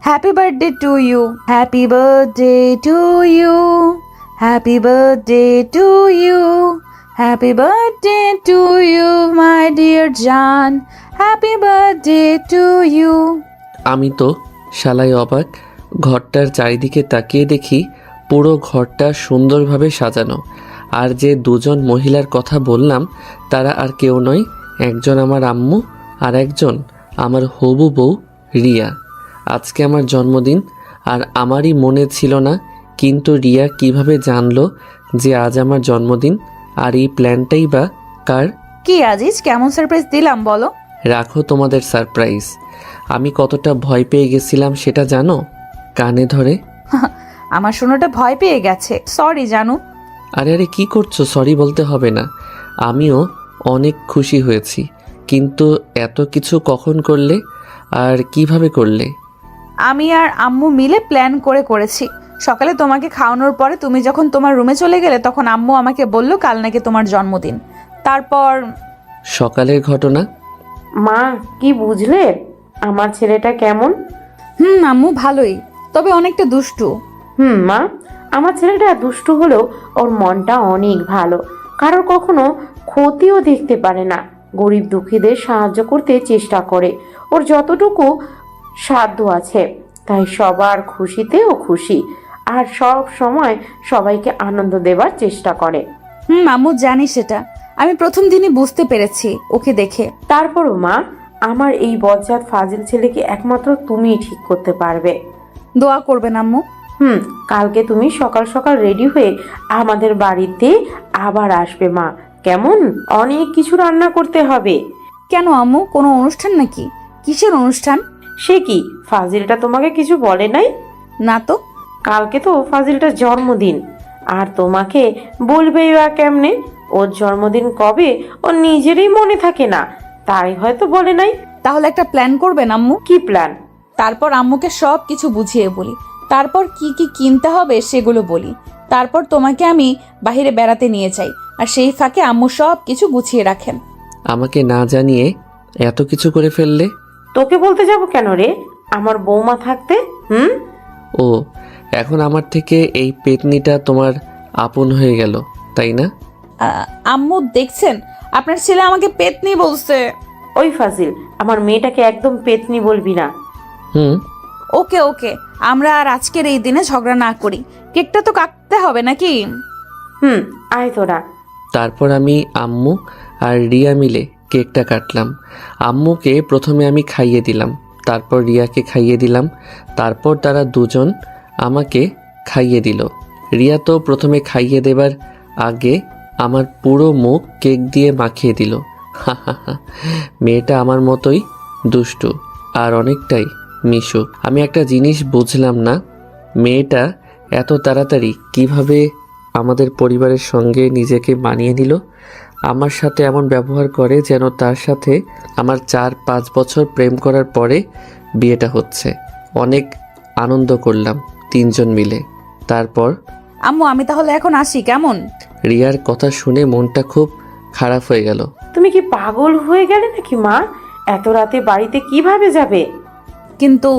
happy birthday to you, happy birthday to you, happy birthday to you, happy birthday to you my dear জান, হ্যাপি বার্থডে টু ইউ।
আমি তো শালাই অবাক। ঘরটার চারিদিকে তাকিয়ে দেখি পুরো ঘরটা সুন্দরভাবে সাজানো। আর যে দুজন মহিলার কথা বললাম তারা আর কেউ নয়, একজন আমার আম্মু আর একজন আমার হবু বউ রিয়া। আজকে আমার জন্মদিন আর আমারই মনে ছিল না, কিন্তু রিয়া কিভাবে জানলো যে আজ আমার জন্মদিন? আর এই প্ল্যানটাই বা কার?
কি আজিজ, কেমন সারপ্রাইজ দিলাম বলো?
রাখো তোমাদের সারপ্রাইজ। আমি কতটা ভয় পেয়ে গেছিলাম সেটা জানো? কানে ধরে
আমার শোনাটা ভয় পেয়ে গেছে, সরি জানু।
আরে আরে, কি করছো? সরি বলতে হবে না। আমিও অনেক খুশি হয়েছি, কিন্তু এত কিছু কখন করলে আর কিভাবে করলে?
আমি আর আম্মু মিলে প্ল্যান করেছি। সকালে তোমাকে খাওয়ানোর পরে তুমি যখন তোমার রুমে চলে গেলে তখন আম্মু আমাকে বলল কাল নাকি তোমার জন্মদিন। তারপর
সকালের ঘটনা।
মা, কি বুঝলে আমার ছেলেটা কেমন?
আম্মু ভালোই, তবে অনেকটা দুষ্টু।
মা, আমার ছেলেটা দুষ্টু হলেও ওর মনটা অনেক ভালো। কারোর কখনো ক্ষতিও দেখতে পারে না, গরিব দুঃখীদের সাহায্য করতে চেষ্টা করে। ওর যতটুকু সাধ্য আছে, তাই সবার খুশিতেও খুশি, আর সব সময় সবাইকে আনন্দ দেবার চেষ্টা করে।
আম্মু জানি সেটা, আমি প্রথম দিনই বুঝতে পেরেছি ওকে দেখে।
তারপরও মা, আমার এই বজ্জাত ফাজিল ছেলেকে একমাত্র তুমিই ঠিক করতে পারবে।
দোয়া করবেন আম্মু।
কালকে তুমি সকাল সকাল রেডি হয়ে আমাদের বাড়িতে আবার আসবে মা, কেমন? অনেক কিছু রান্না করতে হবে।
কেন আম্মু, কোনো অনুষ্ঠান নাকি? কিসের অনুষ্ঠান?
সে কি, ফাজিলটা তোমাকে কিছু বলে নাই?
না তো।
কালকে তো ফাজিলটার জন্মদিন, আর তোমাকে বলবেই বা কেমনে? ওর জন্মদিন কবে ওর নিজেরই মনে থাকে না, তাই হয়তো বলে নাই।
তাহলে একটা প্ল্যান করবেন আম্মু।
কি প্ল্যান?
তারপর আম্মুকে সব কিছু বুঝিয়ে বলি, তারপর কি কি কিনতে হবে সেগুলো বলি, তারপর তোমাকে আমি বাইরে বেড়াতে নিয়ে যাই, আর সেই ফাঁকে আম্মু সব কিছু গুছিয়ে রাখেন।
আমাকে না জানিয়ে এত কিছু করে ফেললে?
তোকে বলতে যাব কেন রে, আমার বৌমা থাকতে?
ও, এখন আমার থেকে এই পেতনিটা তোমার আপন হয়ে গেল, তাই না?
আম্মু দেখছেন, আপনার ছেলে আমাকে পেতনি বলছে।
ওই ফাজিল, আমার মেয়েটাকে একদম পেতনি বলবি না।
হুম।
ওকে ওকে, আমরা আর আজকের এই দিনে ঝগড়া না করি। কেকটা তো কাটতে হবে নাকি?
আয় তোরা।
তারপর আমি, আম্মু আর রিয়া মিলে কেকটা কাটলাম। আম্মুকে প্রথমে আমি খাইয়ে দিলাম, তারপর রিয়াকে খাইয়ে দিলাম, তারপর তারা দুজন আমাকে খাইয়ে দিল। রিয়া তো প্রথমে খাইয়ে দেবার আগে আমার পুরো মুখ কেক দিয়ে মাখিয়ে দিল। মেয়েটা আমার মতোই দুষ্টু আর অনেকটাই মিশুক। আমি একটা জিনিস বুঝলাম না, মেয়েটা এত তাড়াতাড়ি কিভাবে আমাদের পরিবারের সঙ্গে নিজেকে মানিয়ে নিল। আমার সাথে এমন ব্যবহার করে যেন তার সাথে আমার 4-5 বছর প্রেম করার পরে বিয়েটা হচ্ছে। অনেক আনন্দ করলাম তিনজন মিলে। তারপর
আম্মু আমি তাহলে এখন আসি, কেমন?
রিয়ার কথা শুনে মনটা খুব খারাপ হয়ে গেল।
তুমি কি পাগল হয়ে গেলে নাকি মা? এত রাতে বাড়িতে কিভাবে যাবে?
কিন্তু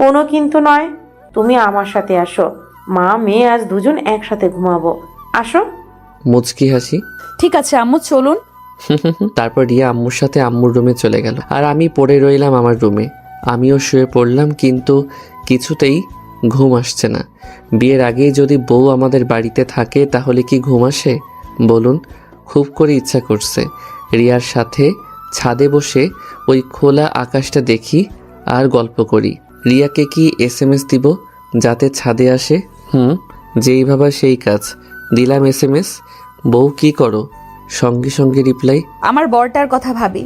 কোনো কিন্তু নয়, তুমি আমার সাথে আসো। মা মেয়ে আজ দুজন একসাথে ঘুমাবো, আসো।
মুচকি হাসি।
ঠিক আছে আম্মু, চলুন।
তারপর রিয়া আম্মুর সাথে আম্মুর রুমে চলে গেল, আর আমি পড়ে রইলাম আমার রুমে। আমিও শুয়ে পড়লাম, কিন্তু কিছুতেই ঘুম আসছে না। বিয়ের আগেই যদি বউ আমাদের বাড়িতে থাকে তাহলে কি ঘুম আসে বলুন? খুব করে ইচ্ছা করছে রিয়ার সাথে ছাদে বসে ওই খোলা আকাশটা দেখি আর গল্প করি। রিয়াকে কি SMS দিব যাতে ছাদে আসে? যেই ভাবা সেই কাজ, দিলাম SMS। বউ কি করো? সঙ্গে সঙ্গে রিপ্লাই।
আমার বরটার কথা ভাবি,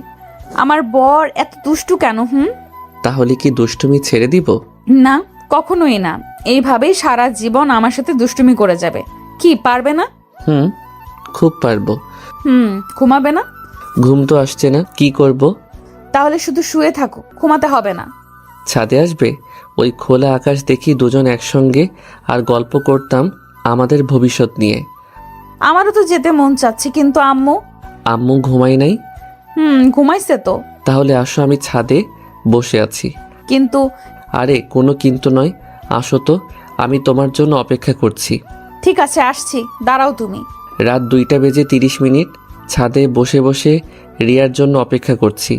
আমার বর এত দুষ্টু কেন?
তাহলে কি দুষ্টুমি ছেড়ে দিব?
না, কখনোই না। এইভাবেই সারা জীবন আমার সাথে দুষ্টুমি করে যাবে। কি পারবে না?
খুব পারবো।
ঘুমাবে না?
ঘুম তো আসছে না, কি করব?
তাহলে শুধু শুয়ে থাকো, ঘুমাতে হবে না।
ছাদে আসবে, ওই খোলা আকাশ দেখি দুজন একসঙ্গে আর গল্প করতাম আমাদের ভবিষ্যৎ নিয়ে।
আমারও তো যেতে মন চাচ্ছে, কিন্তু আম্মু।
আম্মু ঘুমাই নাই?
ঘুমাইছে তো।
তাহলে আসো, আমি ছাদে বসে আছি।
কিন্তু
আরে কোনো কিন্তু নয়, আসো তো, আমি তোমার জন্য অপেক্ষা করছি।
ঠিক আছে আসছি, দাঁড়াও তুমি।
রাত 2:30 ছাদে বসে বসে রিয়ার জন্য অপেক্ষা করছি।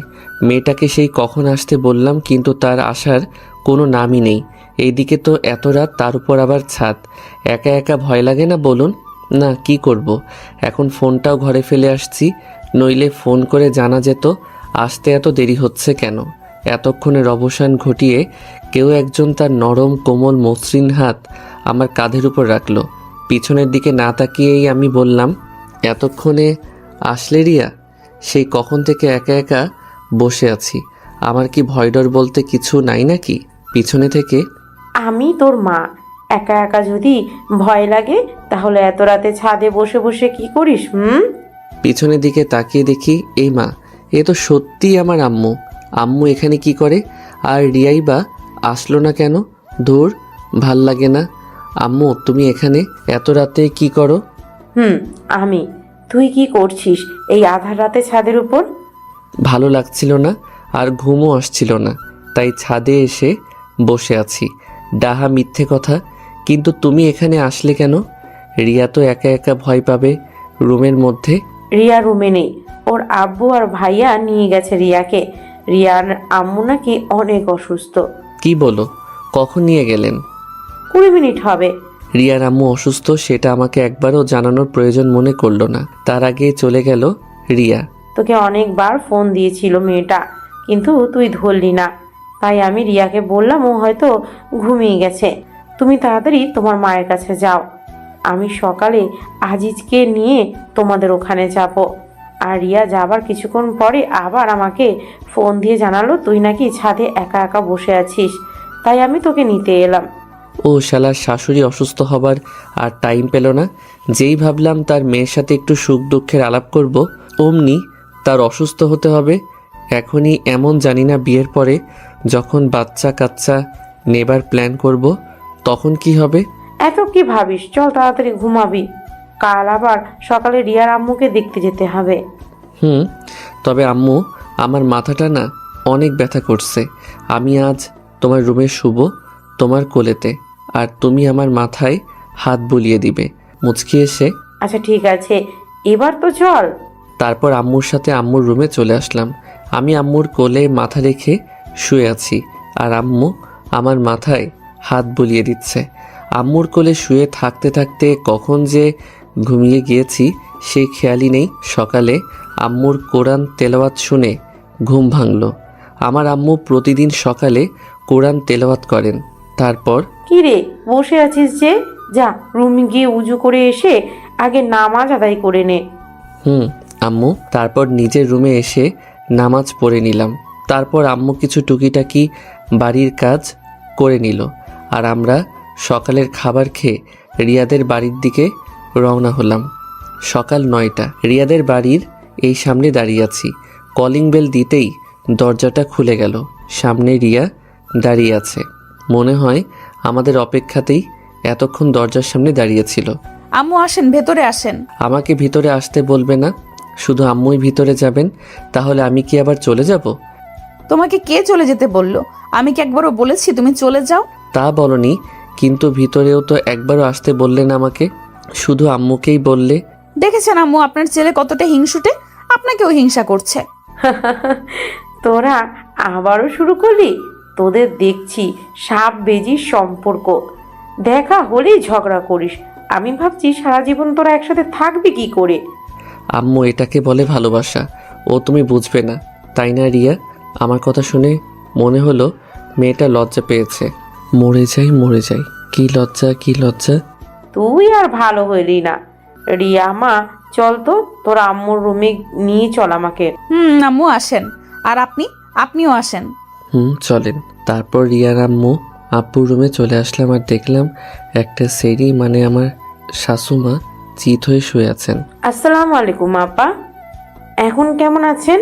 মেয়েটাকে সেই কখন আসতে বললাম, কিন্তু তার আসার কোনো নামই নেই। এইদিকে তো এত রাত, তার উপর আবার ছাদ। একা একা ভয় লাগে না বলুন? না, কি করব, এখন ফোনটাও ঘরে ফেলে আসছি, নইলে ফোন করে জানা যেত আসতে এত দেরি হচ্ছে কেন। এতক্ষণের অবসান ঘটিয়ে কেউ একজন তার নরম কোমল মসৃণ হাত আমার কাঁধের উপর রাখলো। পিছনের দিকে না তাকিয়েই আমি বললাম, এতক্ষণে আসলে রিয়া? সেই কখন থেকে একা একা বসে আছি, আমার কি ভয় ডর বলতে কিছু নাই নাকি? পিছনে থেকে,
আমি তোর মা, একা একা যদি ভয় লাগে তাহলে এত রাতে ছাদে বসে বসে কি করিস?
পিছনের দিকে তাকিয়ে দেখি এই মা, এ তো সত্যিই আমার আম্মু। আম্মু এখানে কি করে? আর রিয়াই বা আসলো না কেন? ধুর, ভাল লাগে না। আম্মু তুমি এখানে এত রাতে কি করো?
আমি। তুই কি করছিস এই আধার রাতে ছাদের উপর?
ভালো লাগছিল না আর ঘুমও আসছিল না, তাই ছাদে এসে বসে আছি। ডাহা মিথ্যে কথা। কিন্তু তুমি এখানে আসলে কেন? রিয়া তো একা একা ভয় পাবে রুমের মধ্যে।
রিয়া রুমে নেই, ওর আব্বু আর ভাইয়া নিয়ে গেছে রিয়াকে। রিয়ার আম্মু নাকি অনেক অসুস্থ।
কি বলো? কখন নিয়ে গেলেন?
20 মিনিট হবে।
রিয়ার আম্মু অসুস্থ, সেটা আমাকে একবারও জানানোর প্রয়োজন মনে করলো না, তার আগে চলে গেল রিয়া।
তোকে অনেকবার ফোন দিয়েছিল মেয়েটা, কিন্তু তুই ধরলি না, তাই আমি রিয়াকে বললাম ও হয়তো ঘুমিয়ে গেছে। তুমি তাড়াতাড়ি তোমার মায়ের কাছে যাও, আমি সকালে আজিজকে নিয়ে তোমাদের ওখানে যাব। আর রিয়া যাবার কিছুক্ষণ পরে আবার আমাকে ফোন দিয়ে জানালো তুই নাকি ছাদে একা একা বসে আছিস, তাই আমি তোকে নিতে এলাম।
ও শালার শাশুড়ি অসুস্থ হবার আর টাইম পেল না। যেই ভাবলাম তার মেয়ের সাথে একটু সুখ দুঃখের আলাপ করব, অমনি তার অসুস্থ হতে হবে। এখনই এমন জানি না বিয়ের পরে যখন বাচ্চা কাচ্চা নেবার প্ল্যান করব তখন কি হবে।
এত কি ভাবিস, চল তাড়াতাড়ি ঘুমাবি, কাল আবার সকালে রিয়ার আম্মুকে দেখতে যেতে হবে।
তবে আম্মু, আমার মাথাটা না অনেক ব্যথা করছে। আমি আজ তোমার রুমে শুব তোমার কোলেতে, আর তুমি আমার মাথায় হাত বুলিয়ে দিবে মুচকি এসে।
আচ্ছা ঠিক আছে, এবার তো চল।
তারপর আম্মুর সাথে আম্মুর রুমে চলে আসলাম। আমি আম্মুর কোলে মাথা রেখে শুয়ে আছি, আর আম্মু আমার মাথায় হাত বুলিয়ে দিচ্ছে। আম্মুর কোলে শুয়ে থাকতে থাকতে কখন যে ঘুমিয়ে গিয়েছি সেই খেয়ালই নেই। সকালে আম্মুর কোরআন তেলাওয়াত শুনে ঘুম ভাঙল। আমার আম্মু প্রতিদিন সকালে কোরআন তেলাওয়াত করেন। তারপর
কি রে, বসে আছিস যে? যা রুমে গিয়ে উজু করে এসে আগে নামাজ আদায় করে নে।
আম্মু। তারপর নিজের রুমে এসে নামাজ পড়ে নিলাম। তারপর আম্মু কিছু টুকিটাকি বাড়ির কাজ করে নিল, আর আমরা সকালের খাবার খেয়ে রিয়াদের বাড়ির দিকে রওনা হলাম। সকাল 9টা। রিয়াদের বাড়ির এই সামনে দাঁড়িয়ে আছি। কলিং বেল দিতেই দরজাটা খুলে গেল। সামনে রিয়া দাঁড়িয়ে আছে। মনে হয় আমাদের অপেক্ষাতেই এতক্ষণ দরজার সামনে দাঁড়িয়েছিল।
আম্মু আসেন, ভেতরে আসেন।
আমাকে ভিতরে আসতে বলবে না, শুধু আম্মুই ভিতরে যাবেন? তাহলে আমি কি আবার চলে যাব?
তোমাকে কে চলে যেতে বললো? আমি কি একবারও বলেছি তুমি চলে যাও?
তা বলনি, কিন্তু ভিতরেও তো একবারও আসতে বললেন আমাকে, শুধু আম্মুকেই বললে।
দেখেছেন আম্মু, আপনার ছেলে কতটা হিংসুটে, আপনাকেও হিংসা করছে।
তোরা আবারও শুরু করলি? তোদের দেখছি সাপ বেজির সম্পর্ক, দেখা হলেই ঝগড়া করিস। আমি ভাবছি সারা জীবন তোরা একসাথে থাকবি কি করে।
আম্মু, এটাকে বলে ভালোবাসা। ও তুমি বুঝবে না, তাই না রিয়া? আমার কথা শুনে মনে হলো মেয়েটা লজ্জা পেয়েছে। মরে যাই মরে যাই, কি লজ্জা কি লজ্জা।
তুই আর ভালো হইলি না। রিয়া মা, চল তো, তোর আম্মুর রুমে নিয়ে চল আমাকে।
আম্মু আসেন, আর আপনিও আসেন।
চলেন। তারপর রিয়ার আম্মু আব্বুর রুমে চলে আসলাম, আর দেখলাম একটা সেরি মানে আমার শাশুমা চিত হয়ে শুয়ে আছেন।
আসসালামু আলাইকুম আপা, এখন কেমন আছেন?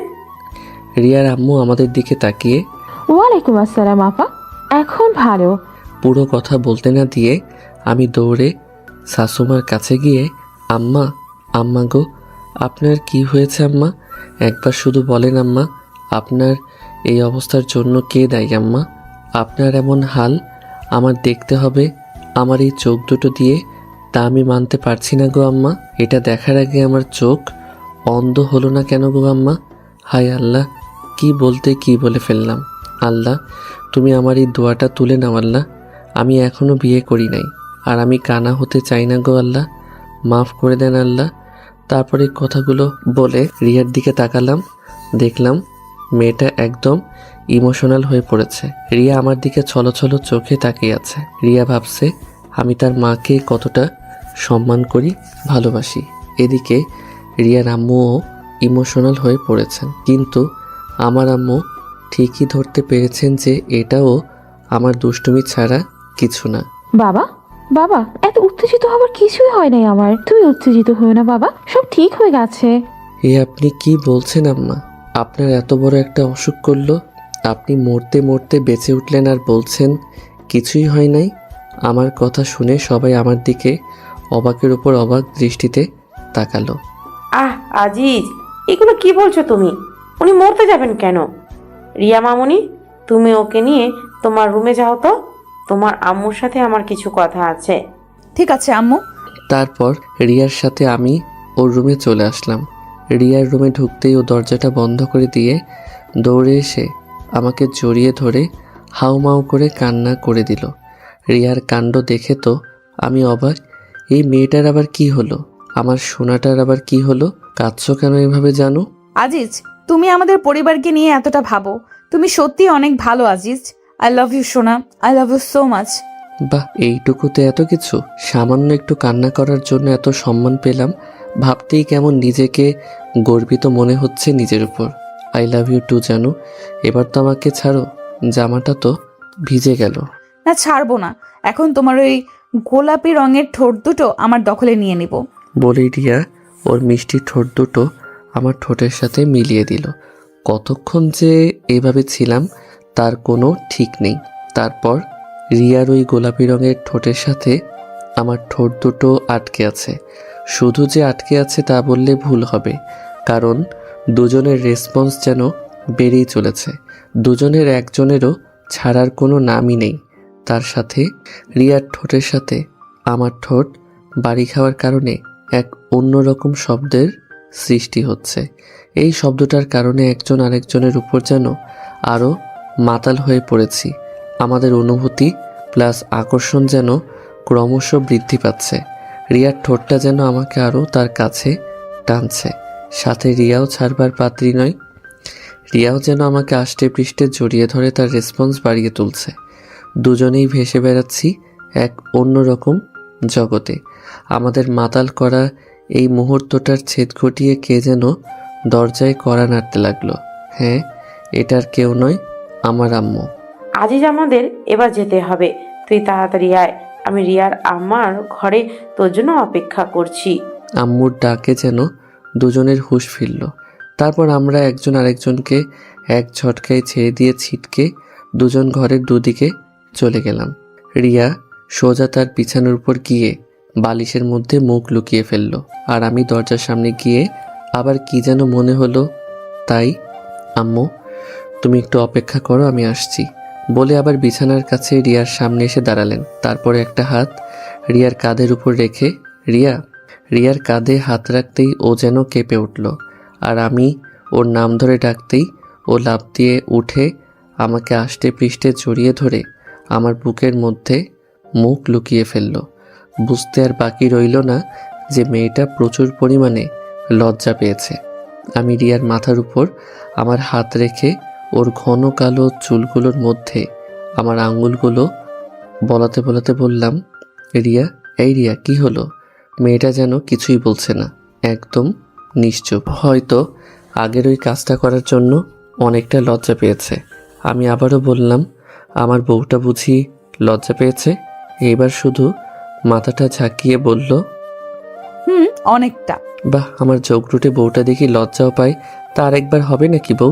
রিয়ার আম্মু আমাদের দিকে তাকিয়ে,
ওয়ালাইকুম আসসালাম আপা, এখন ভালো।
পুরো কথা বলতে না দিয়ে আমি দৌড়ে শাশুমার কাছে গিয়ে, আম্মা, আম্মা গো, আপনার কি হয়েছে আম্মা? একবার শুধু বলেন আম্মা, আপনার এই অবস্থার জন্য কে দায়ী আম্মা? আপনার এমন হাল আমার দেখতে হবে আমার এই চোখ দুটো দিয়ে, তা আমি মানতে পারছি না গো আম্মা। এটা দেখার আগে আমার চোখ অন্ধ হলো না কেন গো আম্মা? হায় আল্লাহ, কি বলতে কি বলে ফেললাম। আল্লাহ, তুমি আমার এই দোয়াটা তুলে নাও আল্লাহ। আমি এখনো বিয়ে করি নাই, আর আমি কানা হতে চাই না গো আল্লাহ, মাফ করে দেন আল্লাহ। তারপরে কথাগুলো বলে রিয়ার দিকে তাকালাম, দেখলাম মেয়েটা একদম ইমোশনাল হয়ে পড়েছে। রিয়া আমার দিকে ছলছল চোখে তাকিয়ে আছে। রিয়া ভাবছে আমি তার মাকে কতটা সম্মান করি, ভালোবাসি। এদিকে রিয়ার আম্মুও ইমোশনাল হয়ে পড়েছেন, কিন্তু আমার আম্মু ঠিকই ধরতে পেরেছেন যে এটাও আমার দুষ্টুমি ছাড়া কিছু না।
বাবা, বাবা, এত উত্তেজিত হবার কিছুই হয় নাই আমার। তুমি উত্তেজিত হও না বাবা, সব ঠিক হয়ে গেছে।
এ আপনি কি বলছেন আম্মা? আপনার এত বড় একটা অসুখ করলো, আপনি মরতে মরতে বেঁচে উঠলেন আর বলছেন কিছুই হয় নাই? আমার কথা শুনে সবাই আমার দিকে অবাকের উপর অবাক দৃষ্টিতে তাকালো।
আজিজ, এগুলো কি বলছো তুমি? উনি মরতে যাবেন কেন? রিয়া মামুনি, তুমি ওকে নিয়ে তোমার রুমে যাও তো, তোমার আম্মুর সাথে আমার কিছু কথা আছে।
ঠিক আছে আম্মু।
তারপর রিয়ার সাথে আমি ওর রুমে চলে আসলাম। রিয়ার রুমে ঢুকতেই ও দরজাটা বন্ধ করে দিয়ে দৌড়ে এসে আমাকে জড়িয়ে ধরে হাউমাউ করে কান্না করে দিল। রিয়ার কাণ্ড দেখে তো আমি অবাক। এই মেয়েটার আবার কি হলো? আমার সোনাটার আবার কি হলো? কাঁদছো কেন এভাবে জানো?
আজিজ, তুমি আমাদের পরিবারকে নিয়ে এতটা ভাবো, তুমি সত্যি অনেক ভালো আজিজ। আই লাভ ইউ সোনা, I love you so much.
বাহ, এইটুকুতে এত কিছু? সামান্য একটু কান্না করার জন্য এত সম্মান পেলাম, ভাবতেই কেমন নিজেকে গর্বিত মনে হচ্ছে নিজের উপর। আই লাভ ইউ টু জানু। এবার তো আমাকে ছাড়ো, জামাটা তো ভিজে গেল।
না, ছাড়বো না। এখন তোমার ওই গোলাপি রঙের ঠোঁট দুটো আমার দখলে নিয়ে নিব।
বলেই রিয়া ওর মিষ্টি ঠোঁট দুটো আমার ঠোঁটের সাথে মিলিয়ে দিল। কতক্ষণ যে এভাবে ছিলাম তার কোনো ঠিক নেই। তারপর রিয়ার ওই গোলাপি রঙের ঠোঁটের সাথে আমার ঠোঁট দুটো আটকে আছে। শুধু যে আটকে আছে তা বললে ভুল হবে, কারণ দুজনের রেসপন্স যেন বেড়েই চলেছে। দুজনের একজনেরও ছাড়ার কোনো নামই নেই। তার সাথে রিয়ার ঠোঁটের সাথে আমার ঠোঁট বাড়ি খাওয়ার কারণে এক অন্যরকম শব্দের সৃষ্টি হচ্ছে। এই শব্দটার কারণে একজন আরেকজনের উপর যেন আরও মাতাল হয়ে পড়েছি। আমাদের অনুভূতি প্লাস আকর্ষণ যেন ক্রমশ বৃদ্ধি পাচ্ছে। রিয়ার ঠোঁটটা যেন আমাকে আরও তার কাছে টানছে। সাথে রিয়াও ছাড়বার পাত্রী নয়। রিয়াও যেন আমাকে আষ্টে পৃষ্ঠে জড়িয়ে ধরে তার রেসপন্স বাড়িয়ে তুলছে। দুজনেই ভেসে বেড়াচ্ছি এক অন্যরকম জগতে। আমাদের মাতাল করা এই মুহূর্তটার ছেদ ঘটিয়ে কে যেন দরজায় কড়া নাড়তে লাগলো। হ্যাঁ, এটার কেউ নয়, আমার আম্মু।
আজিজ, আমাদের এবার যেতে হবে। তুই তাড়াতাড়ি আয়, আমি রিয়ার আমার ঘরে তোর জন্য অপেক্ষা করছি।
আম্মুর ডাকে যেন দুজনের হুঁশ ফিরল। তারপর আমরা একজন আরেকজনকে এক ঝটকায় ছেড়ে দিয়ে ছিটকে দুজন ঘরের দুদিকে চলে গেলাম। রিয়া সোজা তার বিছানার উপর গিয়ে বালিশের মধ্যে মুখ লুকিয়ে ফেলল, আর আমি দরজার সামনে গিয়ে আবার কি যেন মনে হলো তাই, আম্মু তুমি একটু অপেক্ষা করো, আমি আসছি বলে আবার বিছানার কাছে রিয়ার সামনে এসে দাঁড়ালেন। তারপরে একটা হাত রিয়ার কাঁধের উপর রেখে রিয়ার কাঁধে হাত রাখতেই ও যেন কেঁপে উঠল, আর আমি ওর নাম ধরে ডাকতেই ও লাফ দিয়ে উঠে আমাকে আষ্টে পৃষ্ঠে জড়িয়ে ধরে আমার বুকের মধ্যে মুখ লুকিয়ে ফেলল। বুঝতে আর বাকি রইল না যে মেয়েটা প্রচুর পরিমাণে লজ্জা পেয়েছে। আমি রিয়ার মাথার উপর আমার হাত রেখে ওর ঘন কালো চুলগুলোর মধ্যে আমার আঙুলগুলো বলাতে বলাতে বললাম, রিয়া, এই রিয়া, কি হলো? মেয়েটা যেন কিছুই বলছে না, একদম নিশ্চুপ। হয়তো আগের ওই কাজটা করার জন্য অনেকটা লজ্জা পেয়েছে। আমি আবারও বললাম, আমার বউটা বুঝি লজ্জা পেয়েছে? এইবার শুধু মাথাটা ঝাঁকিয়ে বলল,
অনেকটা।
বাহ, আমার চোখরুটে বউটা দেখি লজ্জাও পায়। তা আরেকবার হবে নাকি বউ?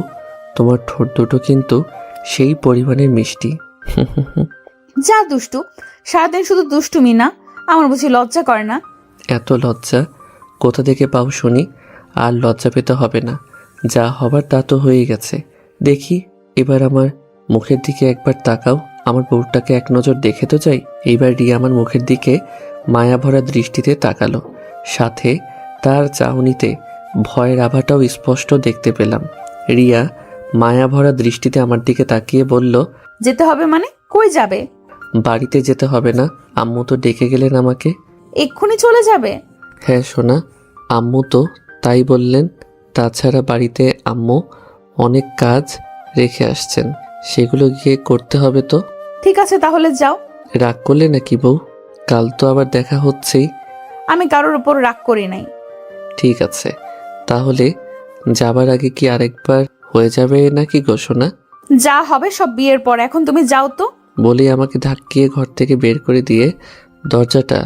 তোমার ঠোঁট দুটো কিন্তু সেই পরিমাণের মিষ্টি।
যা দুষ্টু, সারাদিন শুধু দুষ্টুমি না, আমার বুঝি লজ্জা করে না?
এত লজ্জা কোথা থেকে পাও শুনি? আর লজ্জা পেতে হবে না, যা হবার তা তো হয়ে গেছে। দেখি এবার আমার মুখের দিকে একবার তাকাও, আমার বউটাকে এক নজর দেখে তো যাই। এইবার রিয়া আমার মুখের দিকে মায়া ভরা দৃষ্টিতে তাকালো, সাথে তার চাহনিতে ভয়ের আভাটাও স্পষ্ট দেখতে পেলাম। রিয়া মায়া ভরা দৃষ্টিতে আমার দিকে তাকিয়ে বলল,
যেতে হবে মানে? কই যাবে?
বাড়িতে যেতে হবে না, আম্মু তো ডেকে গেলেন আমাকে।
এক্ষুনি চলে যাবে?
হ্যাঁ সোনা, আম্মু তো তাই বললেন। তাছাড়া বাড়িতে আম্মু অনেক কাজ রেখে আসছেন, সেগুলো গিয়ে করতে হবে তো।
ঠিক আছে, তাহলে যাও।
রাগ করলে নাকি বউ? কাল তো আবার দেখা হচ্ছেই।
আমি কারোর উপর রাগ করি নাই।
ঠিক আছে, তাহলে যাবার আগে কি আরেকবার হয়ে যাবে নাকি গো সোনা?
যা হবে সব বিয়ের পর, এখন তুমি যাও তো।
বলে আমাকে ধাক্কিয়ে ঘর থেকে বের করে দিয়ে দরজাটা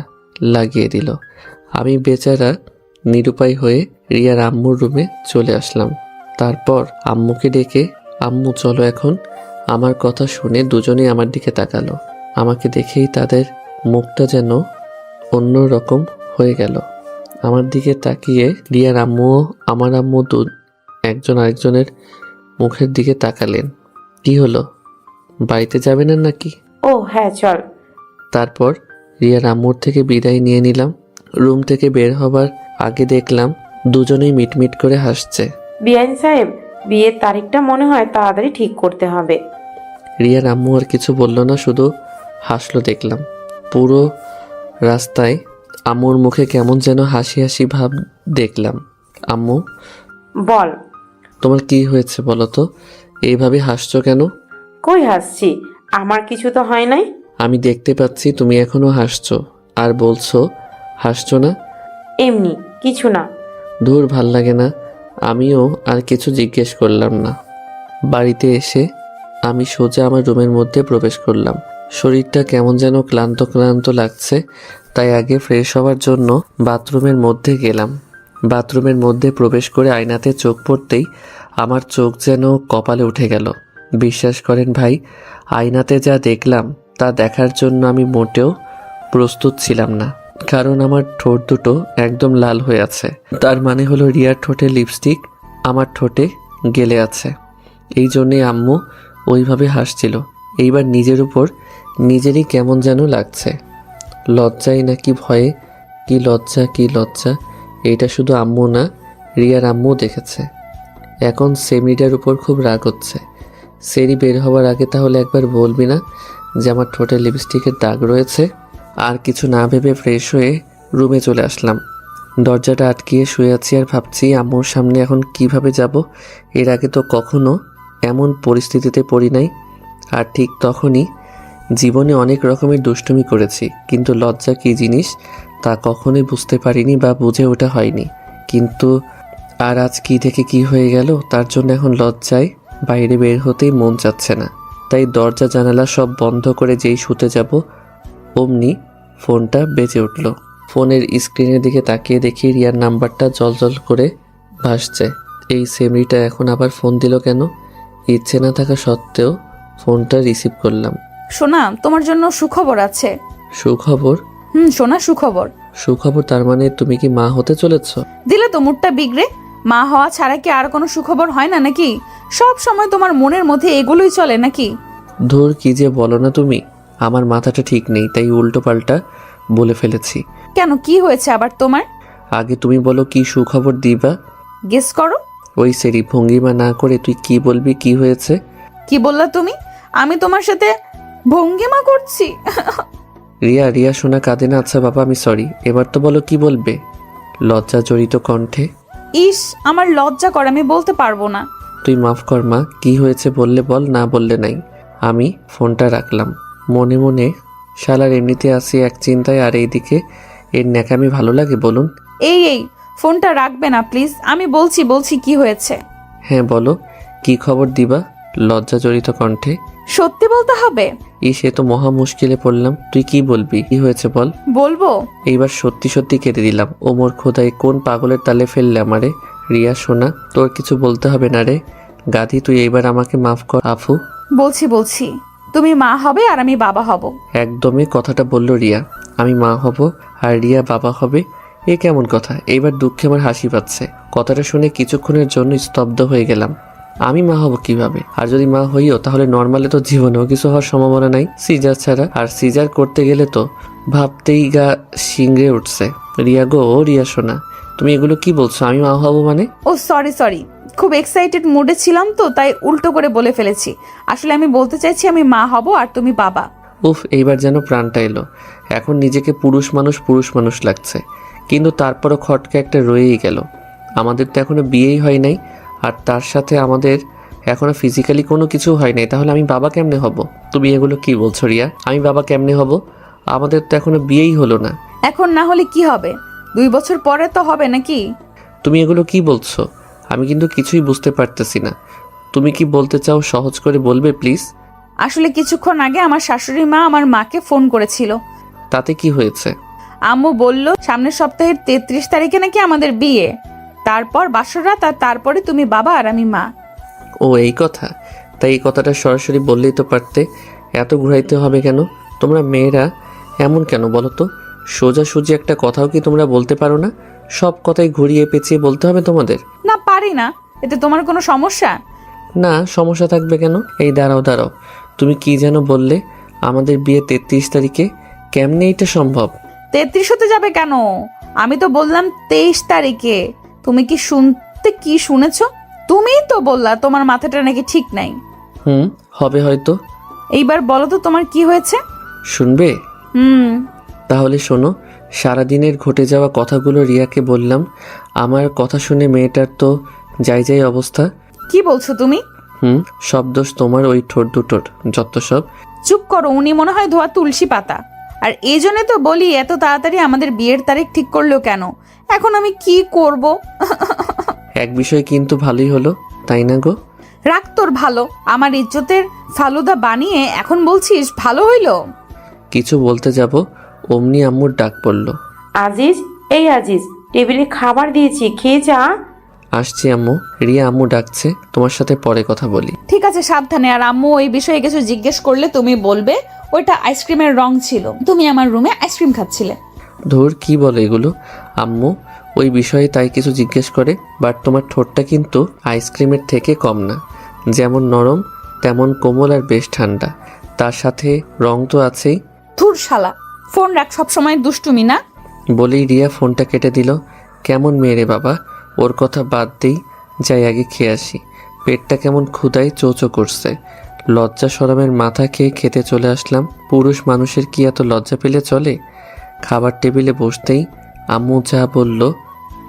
লাগিয়ে দিল। আমি বেচারা নিরুপায় হয়ে রিয়ার আম্মুর রুমে চলে আসলাম। তারপর আম্মুকে ডেকে, আম্মু চলো এখন। আমার কথা শুনে দুজনেই আমার দিকে তাকালো। আমাকে দেখেই তাদের মুখটা যেন অন্য রকম হয়ে গেল। আমার দিকে তাকিয়ে রিয়ার আম্মুও আমার আম্মু একজন আরেকজনের মুখের দিকে তাকালেন। কি হলো, বাড়িতে যাবে না নাকি?
ও হ্যাঁ, চল।
তারপর রিয়ার আম্মুর থেকে বিদায় নিয়ে নিলাম। রুম থেকে বের হবার আগে দেখলাম দুজনেই মিটমিট করে হাসছে।
বিআইন সাহেব, বিয়ের তারিখটা মনে হয় তাড়াতাড়ি ঠিক করতে হবে।
রিয়ার আম্মু আর কিছু বলল না, শুধু হাসলো দেখলাম। পুরো রাস্তায় আম্মুর মুখে কেমন যেন হাসি হাসি ভাব দেখলাম। আম্মু,
বল।
তোমার কি হয়েছে বলো তো? এইভাবে হাসছো কেন?
কই হাসছি? আমার কিছু তো হয় নাই।
আমি দেখতে পাচ্ছি তুমি এখনো হাসছো, আর বলছো হাসছো না।
এমনি কিছু না।
ধুর, ভাল লাগে না। আমিও আর কিছু জিজ্ঞেস করলাম না। বাড়িতে এসে আমি সোজা আমার রুমের মধ্যে প্রবেশ করলাম। শরীরটা কেমন যেন ক্লান্ত ক্লান্ত লাগছে, তাই আগে ফ্রেশ হওয়ার জন্য বাথরুমের মধ্যে গেলাম। বাথরুমের মধ্যে প্রবেশ করে আয়নাতে চোখ পড়তেই আমার চোখ যেন কপালে উঠে গেল। বিশ্বাস করেন ভাই, আয়নাতে যা দেখলাম তা দেখার জন্য আমি মোটেও প্রস্তুত ছিলাম না। কারণ আমার ঠোঁট দুটো একদম লাল হয়ে আছে। তার মানে হলো রিয়ার ঠোঁটে লিপস্টিক আমার ঠোঁটে গেলে আছে। এই জন্যে আম্মু ওইভাবে হাসছিল। এইবার নিজের উপর নিজেরই কেমন যেন লাগছে। লজ্জায় নাকি ভয়ে, কি লজ্জা কি লজ্জা। এইটা শুধু আম্মু না, রিয়ার আম্মু দেখেছে। এখন সেমিটার উপর খুব রাগ হচ্ছে। সেরি বের হওয়ার আগে তাহলে একবার বলবি না যে আমার ঠোঁটে লিপস্টিকের দাগ রয়েছে? আর কিছু না ভেবে ফ্রেশ হয়ে রুমে চলে আসলাম। দরজাটা আটকিয়ে শুয়ে আছি আর ভাবছি আম্মুর সামনে এখন কিভাবে যাব। এর আগে তো কখনো এমন পরিস্থিতিতে পড়ি নাই। আর ঠিক তখনই জীবনে অনেক রকমের দুষ্টুমি করেছি, কিন্তু লজ্জা কী জিনিস তা কখনোই বুঝতে পারিনি বা বুঝে ওঠা হয়নি। কিন্তু আর আজ কী থেকে কি হয়ে গেল, তার জন্য এখন লজ্জায় বাইরে বের হতেই মন চাচ্ছে না। তাই দরজা জানালা সব বন্ধ করে যেই শুতে যাব অমনি ফোনটা বেজে উঠল। ফোনের স্ক্রিনের দিকে তাকিয়ে দেখি রিয়ার নাম্বারটা জলজল করে ভাসছে। এই সেমরিটা এখন আবার ফোন দিল কেন? ইচ্ছে না থাকা সত্ত্বেও ফোনটা রিসিভ করলাম।
সোনা, তোমার জন্য সুখবর আছে।
সুখবর?
সোনা, সুখবর।
সুখবর? তার মানে তুমি কি মা হতে চলেছ?
দিলে তো মুডটা বিগড়ে। মা হওয়া ছাড়া কি আর কোনো সুখবর হয় না নাকি? সব সময় তোমার মনের মধ্যে এগুলোই চলে নাকি?
ধুর, কি যে বলো না তুমি। আমার মাথাটা ঠিক নেই, তাই উল্টো পাল্টা বলে ফেলেছি।
কেন, কি হয়েছে আবার তোমার?
আগে তুমি বলো কি সুখবর দিবা।
গেস করো।
ওই সেরি ভঙ্গিমা না করে তুই কি বলবি, কি হয়েছে?
কি বললা তুমি? আমি তোমার সাথে ভঙ্গিমা করছি?
রিয়া, রিয়া শোনা কাঁদে না। আচ্ছা বাবা, আমি সরি। এবার তো বলো কি বলবে। লজ্জা জড়িত কণ্ঠে।
ইস, আমার লজ্জা করে, আমি বলতে পারবো না।
তুই মাফ কর মা, কি হয়েছে বললে বল, না বললে নাই। আমি ফোনটা রাখলাম। মনে মনে শালার এমনিতে আসি এক চিন্তায়, আর এইদিকে এর ন্যাকামি ভালো লাগে বলুন।
এই ফোনটা রাখবে না প্লিজ, আমি বলছি কি হয়েছে।
হ্যাঁ বলো, কি খবর দিবা। লজ্জা জড়িত কণ্ঠে।
সত্যি বলতে হবে?
সে তো মহা মুশকিলে পড়লাম। তুই কি বলবি, কি হয়েছে বল।
বলবো?
এইবার সত্যি সত্যি কেঁদে দিলাম। ও মোর খোদাই, কোন পাগলের তালে ফেললে আমারে। রিয়া শোনা, তোর কিছু বলতে হবে না রে। গাধি, তুই এইবার আমাকে মাফ কর আফু।
বলছি, তুমি মা হবে আর আমি বাবা হব।
একদমই কথাটা বলল রিয়া। আমি মা হব আর রিয়া বাবা হবে? এ কেমন কথা? এইবার দুঃখে আমার হাসি পাচ্ছে। কথাটা শুনে কিছুক্ষণের জন্য স্তব্ধ হয়ে গেলাম। আমি মা হব কিভাবে? আর যদি মা হইও তাহলে নর্মালে তো জীবনেও কিছু হওয়ার সম্ভাবনা নাই, সিজার ছাড়া। আর সিজার করতে গেলে তো ভাবতেই গা শিংড়ে উঠছে। রিয়া গো, ও রিয়া শোনা, তুমি এগুলো কি বলছো? আমি মা হব মানে?
ও সরি, খুব এক্সাইটেড মুডে ছিলাম তো, তাই উল্টো করে বলে ফেলেছি। আসলে আমি বলতে চাইছি আমি মা হব আর তুমি বাবা।
উফ, এইবার যেন প্রাণটা এলো। এখন নিজেকে পুরুষ মানুষ লাগছে, কিন্তু তারপরও খটকা একটা রয়েই গেল। আমাদের তো এখনো বিয়েই হয় নাই, আর তার সাথে আমাদের এখনো ফিজিক্যালি কোনো কিছু হয় নাই। তাহলে আমি বাবা কেমনে হব? তুমি এগুলো কি বলছো রিয়া? আমি বাবা কেমনে হব? আমাদের তো এখনো বিয়েই হলো না।
এখন না হলে কি হবে? 2 বছর পরে তো হবে নাকি?
তুমি এগুলো কি বলছো? আমি কিন্তু কিছুই বুঝতে পারতেছি না। তুমি কি বলতে চাও সহজ করে বলবে প্লিজ?
আসলে কিছুক্ষণ আগে আমার শাশুড়ি মা আমার মাকে ফোন করেছিল।
তাতে কি হয়েছে?
আম্মু বলল সামনের সপ্তাহের 33 তারিখে নাকি আমাদের বিয়ে, তারপর বাসরাত, আর তারপরে তুমি বাবা আর আমি মা।
ও এই কথা? তাই এই কথাটা সরাসরি বললেই তো পারতে। এত ঘুরাইতে হবে কেন? তোমরা মেয়েরা এমন কেন বলো তো? সোজাসুজি একটা কথাও কি তোমরা বলতে পারো না? সব কথাই ঘুরিয়ে পেঁচিয়ে বলতে হবে তোমাদের?
না, পারি না। এতে তোমার কোনো সমস্যা?
না, সমস্যা থাকবে কেন? এই দাঁড়াও, তুমি কি যেন বললে আমাদের বিয়ে 33 তারিখে? কেমনে এটা সম্ভব?
33 হতে যাবে কেন? আমি তো বললাম 23 তারিখে। তুমি কি শুনেছো? তুমিই তো বললা তোমার মাথাটা নাকি ঠিক নাই।
হবে হয়তো।
এইবার বলো তো তোমার কি হয়েছে?
শুনবে? তাহলে শোনো। সারাদিনের ঘটে যাওয়া কথাগুলো রিয়াকে বললাম। আমার কথা শুনে মেয়েটার তো যাই অবস্থা।
কি বলছো তুমি?
সব দোষ তোমার, ওই ঠোঁট দুটোর, যত সব।
চুপ করো, উনি মনে হয় ধোয়া তুলসী পাতা। আর এই জন্য তো বলি এত তাড়াতাড়ি আমাদের বিয়ের তারিখ ঠিক করলো কেন? এখন আমি কি করব?
এক বিষয় কিন্তু ভালোই হলো, তাই না গো?
রাখ তোর ভালো। আমার ইজ্জতের ফালুদা বানিয়ে এখন বলছিস ভালো হইলো?
কিছু বলতে যাব অমনি আম্মুর ডাক পড়ল।
আজিজ, এই আজিজ, টেবিলে খাবার দিয়েছি, খেয়ে যা।
আসছি আম্মু। রিয়া আম্মু ডাকছে, তোমার সাথে পরে কথা বলি।
ঠিক আছে, সাবধানে। আর আম্মু ওই বিষয়ে কিছু জিজ্ঞেস করলে তুমি বলবে ওইটা আইসক্রিমের রং ছিল, তুমি আমার রুমে আইসক্রিম খাচ্ছিলে।
ধুর, কি বলে এগুলো? আম্মু ওই বিষয়ে তাই কিছু জিজ্ঞেস করে, বাট তোমার ঠোঁটটা কিন্তু আইসক্রিমের থেকে কম না। যেমন নরম তেমন কোমল আর বেশ ঠান্ডা, তার সাথে রং তো আছেই।
ধুর শালা, ফোন রাখ, সবসময় দুষ্টুমি না।
বলেই রিয়া ফোনটা কেটে দিল। কেমন মেয়ে রে বাবা, ওর কথা বাদ দেই, যাই আগে খেয়ে আসি। পেটটা কেমন ক্ষুধায় চোচো করছে। লজ্জা শরমের মাথা খেয়ে খেতে চলে আসলাম। পুরুষ মানুষের কি এত লজ্জা পেলে চলে? খাবার টেবিলে বসতেই আম্মু যা বলল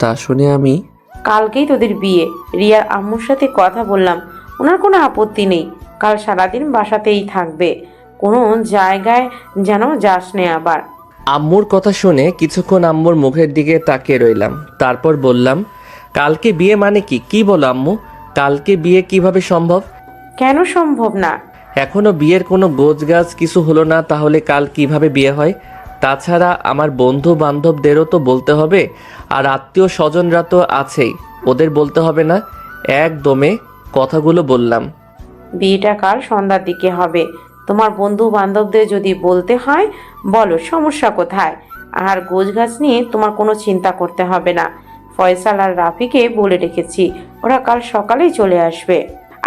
তা শুনে আমি
কালকেই তোদের বিয়ে। রিয়ার আম্মুর সাথে কথা বললাম, ওনার কোনো আপত্তি নেই। কাল সারাদিন বাসাতেই থাকবে, কোনো জায়গায় যেন যাস নে আবার।
আম্মুর কথা শুনে কিছুক্ষণ আম্মুর মুখের দিকে তাকিয়ে রইলাম। তারপর বললাম, কালকে বিয়ে মানে কি? কি বলো আম্মু, কালকে বিয়ে কিভাবে সম্ভব?
কেন সম্ভব না?
এখনো বিয়ের কোনো গোছগাছ কিছু হলো না, তাহলে কাল কিভাবে বিয়ে হয়? তাছাড়া আমার বন্ধু বান্ধবদেরও তো বলতে হবে, আর আত্মীয় স্বজনরা তো আছেই, ওদের বলতে হবে না? একদমে কথাগুলো বললাম।
বিয়েটা কাল সন্ধ্যার দিকে হবে। তোমার বন্ধু বান্ধবদের যদি বলতে হয় বলো, সমস্যা কোথায়? আর গোছগাছ নিয়ে তোমার কোনো চিন্তা করতে হবে না। ফয়সাল আর রাফিকে বলে রেখেছি, ওরা কাল সকালেই চলে আসবে।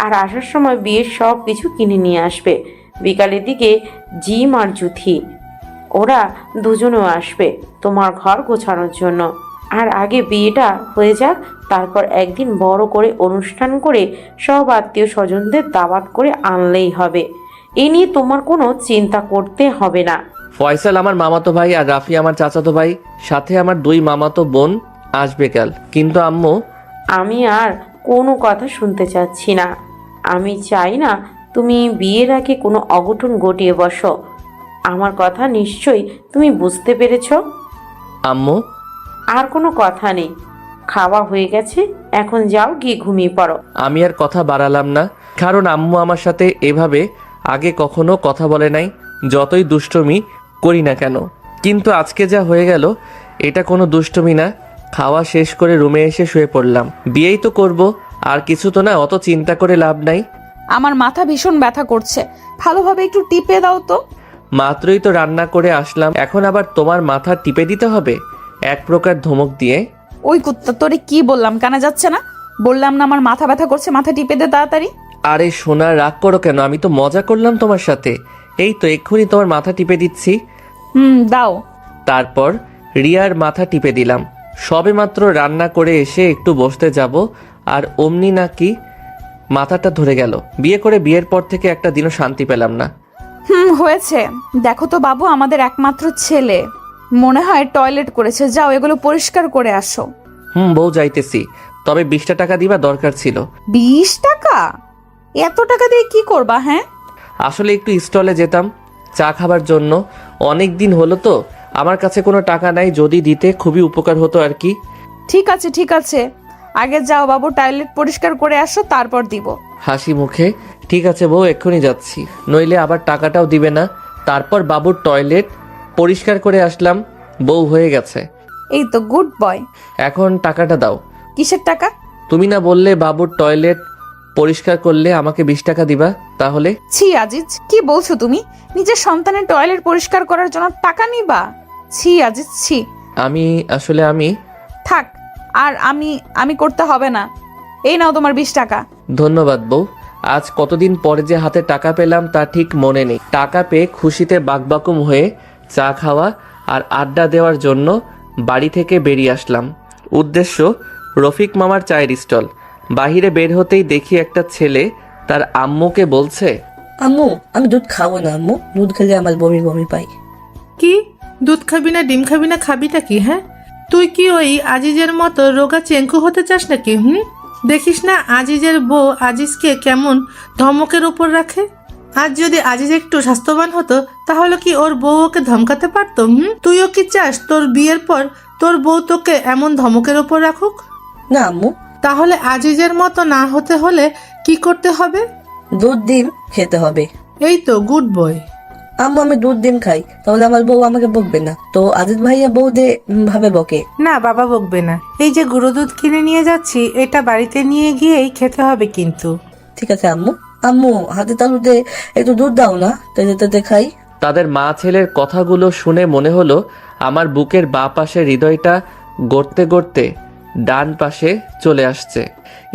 আর আসার সময় বিয়ের সব কিছু কিনে নিয়ে আসবে। বিকালের দিকে জিম আর জুথি, ওরা দুজনেও আসবে তোমার ঘর গোছানোর জন্য। আর আগে বিয়েটা হয়ে যাক, তারপর একদিন বড় করে অনুষ্ঠান করে সব আত্মীয় স্বজনদের দাওয়াত করে আনলেই হবে। এ নিয়ে তোমার কোনো চিন্তা করতে হবে না।
ফয়সাল আমার মামাতো ভাই আর রাফি আমার চাচাতো ভাই, সাথে আমার 2 মামাতো বোন আসবে কাল। কিন্তু আম্মু,
আমি আর কোনো কথা শুনতে চাচ্ছি না। আমি চাই না তুমি বিয়ের আগে কোনো অঘটন ঘটিয়ে বসো। আমার কথা নিশ্চয়ই তুমি বুঝতে পেরেছ।
আম্মু,
আর কোনো কথা নেই, খাওয়া হয়ে গেছে, এখন যাও গিয়ে ঘুমিয়ে পড়ো।
আমি আর কথা বাড়ালাম না, কারণ আম্মু আমার সাথে এভাবে আগে কখনো কথা বলে নাই, যতই দুষ্টুমি করি না কেন। কিন্তু আজকে যা হয়ে গেল, এটা কোনো দুষ্টুমি না। খাওয়া শেষ করে রুমে এসে শুয়ে পড়লাম। বিয়েই তো করব, আর কিছু তো না, অত চিন্তা করে লাভ নাই।
আমার মাথা ভীষণ ব্যথা করছে, ভালোভাবে একটু টিপে দাও তো।
মাত্রই তো রান্না করে আসলাম, এখন আবার তোমার মাথা টিপে দিতে হবে? এক প্রকার ধমক দিয়ে।
ওই কুত্তা, তোরে কি বললাম, কানে যাচ্ছে না? বললাম না আমার মাথা ব্যথা করছে, মাথা টিপে দে তাড়াতাড়ি।
আরে সোনা, রাগ করো কেন? আমি তো মজা করলাম তোমার সাথে। এই তো এক্ষুনি তোমার মাথা টিপে দিচ্ছি।
দাও।
তারপর রিয়ার মাথা টিপে দিলাম। সবেমাত্র রান্না করে এসে একটু বসতে যাব, আর অমনি নাকি মাথাটা ধরে গেল। বিয়ে করে বিয়ের পর থেকে একটা দিনও শান্তি পেলাম না।
হয়েছে। দেখো তো বাবু, আমাদের একমাত্র ছেলে মনে হয় টয়লেট করেছে, যাও এগুলো পরিষ্কার করে আসো।
বউ, যাইতেছি, তবে 20টা টাকা দিবা, দরকার ছিল।
20 টাকা? এত টাকা দিয়ে কি করবা? হ্যাঁ,
আসলে একটু স্টলে যেতাম চা খাবার জন্য, অনেক দিন হলো তো। আমার কাছে কোনো টাকা নাই, যদি দিতে খুবই উপকার হতো আর কি।
ঠিক আছে ঠিক আছে, আগে যাও বাবু, টয়লেট পরিষ্কার করে আসো, তারপর দিব।
হাসি মুখে, ঠিক আছে বউ, এক্ষুনি যাচ্ছি, নইলে আবার টাকাটাও দিবে না। তারপর বাবুর টয়লেট পরিষ্কার করে আসলাম, বউ হয়ে গেছে।
এই তো গুড বয়।
এখন টাকাটা দাও।
কিসের টাকা?
তুমি না বললে বাবুর টয়লেট পরিষ্কার করলে আমাকে 20 টাকা দিবা? তাহলে
ছি আজিজ, কি বলছো তুমি? নিজের সন্তানের টয়লেট পরিষ্কার করার জন্য টাকা নিবা? ছি আজিজ, ছি।
আমি
থাক, আর আমি করতে হবে না। এই নাও তোমার 20 টাকা।
ধন্যবাদ বউ। আজ কতদিন পরে যে হাতে টাকা পেলাম তা ঠিক মনে নেই। টাকা পেয়ে খুশিতে বাকবাকুম হয়ে চা খাওয়া আর আড্ডা দেওয়ার জন্য বাড়ি থেকে বেরিয়ে আসলাম। উদ্দেশ্য রফিক মামার চায়ের স্টল। বাহিরে বের হতেই দেখি একটা ছেলে তার আম্মুকে বলছে,
আম্মু, আমি দুধ খাবো না আম্মু, দুধ খেলে আমার বমি বমি পাই।
কি দুধ খাবি না, ডিম খাবি না, খাবিটা কি? হ্যাঁ, তুই কি ওই আজিজের মতো রোগা চেঙ্কু হতে চাস নাকি? দেখিস না আজিজের বউ আজিজকে কেমন ধমকের উপর রাখে। আজ যদি আজিজ একটু স্বাস্থ্যবান হতো, তাহলে কি ওর বউ ওকে ধমকাতে পারতো? তুইও কি চাস তোর বিয়ের পর তোর বউ তোকে এমন ধমকের উপর রাখুক?
না আম্মু,
তাহলে আজিজের মতো না হতে হলে কি করতে হবে?
দুধ ডিম খেতে হবে।
এই তো গুড বয়।
আম্মু, আমি দুধ ডিম খাই, তাহলে আমার বউ আমাকে বকবে না তো? আজিজ ভাইয়া বউ দে ভাবে বকে।
না বাবা বকবে না। এই যে গুঁড়ো দুধ কিনে নিয়ে যাচ্ছি, এটা বাড়িতে নিয়ে গিয়েই খেতে হবে কিন্তু।
ঠিক আছে আম্মু। আম্মু, হাতে তালুতে একটু দুধ দাও না, তেতে তেতে খাই।
তাদের মা ছেলের কথাগুলো শুনে মনে হলো আমার বুকের বাঁ পাশে হৃদয়টা গড়তে গড়তে ডান পাশে চলে আসছে।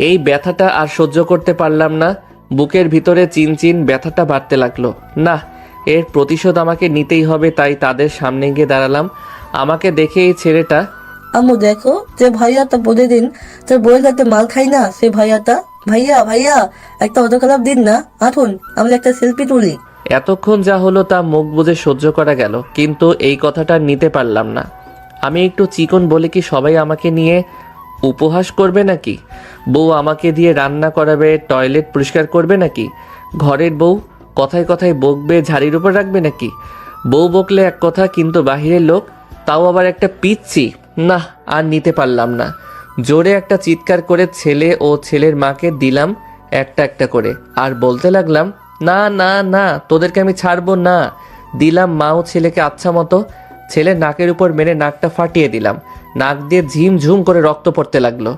এই ব্যথাটা আর সহ্য করতে পারলাম না। বুকের ভিতরে চিনচিন ব্যথাটা বাড়তে লাগলো। না, এর প্রতিশোধ আমাকে নিতেই হবে, তাই তাদের সামনে গিয়ে দাঁড়ালাম। আমাকে দেখে এই ছেলেটা,
আম্মু দেখো, যে ভাইয়াটা প্রতিদিন তোর বইয়ের কাছে মাল খাই না, সে ভাইয়াটা। ভাইয়া ভাইয়া, একটা অটোগ্রাফ দিন না, আসুন আমরা একটা সেলফি তুলি।
এতক্ষণ যা হলো তা মুখ বুজে সহ্য করা গেল, কিন্তু এই কথাটা নিতে পারলাম না। আমি একটু চিকন বলে কি সবাই আমাকে নিয়ে উপহাস করবে নাকি? বউ আমাকে দিয়ে রান্না করাবে, টয়লেট পরিষ্কার করবে নাকি? ঘরের বউ কথায় কথায় বকবে, ঝাড়ির উপর রাখবে নাকি? বউ বকলে এক কথা, কিন্তু বাহিরের লোক, তাও আবার একটা পিচ্ছি। না, আর নিতে পারলাম না। জোরে একটা চিৎকার করে ছেলে ও ছেলের মাকে দিলাম একটা একটা করে, আর বলতে লাগলাম, না না না, তোদেরকে আমি ছাড়বো না। দিলাম মা ও ছেলেকে আচ্ছা মতো। ছেলের নাকের উপর মেরে নাকটা ফাটিয়ে দিলাম। নাক দিয়ে ঝিমঝুম করে রক্ত পড়তে লাগলো।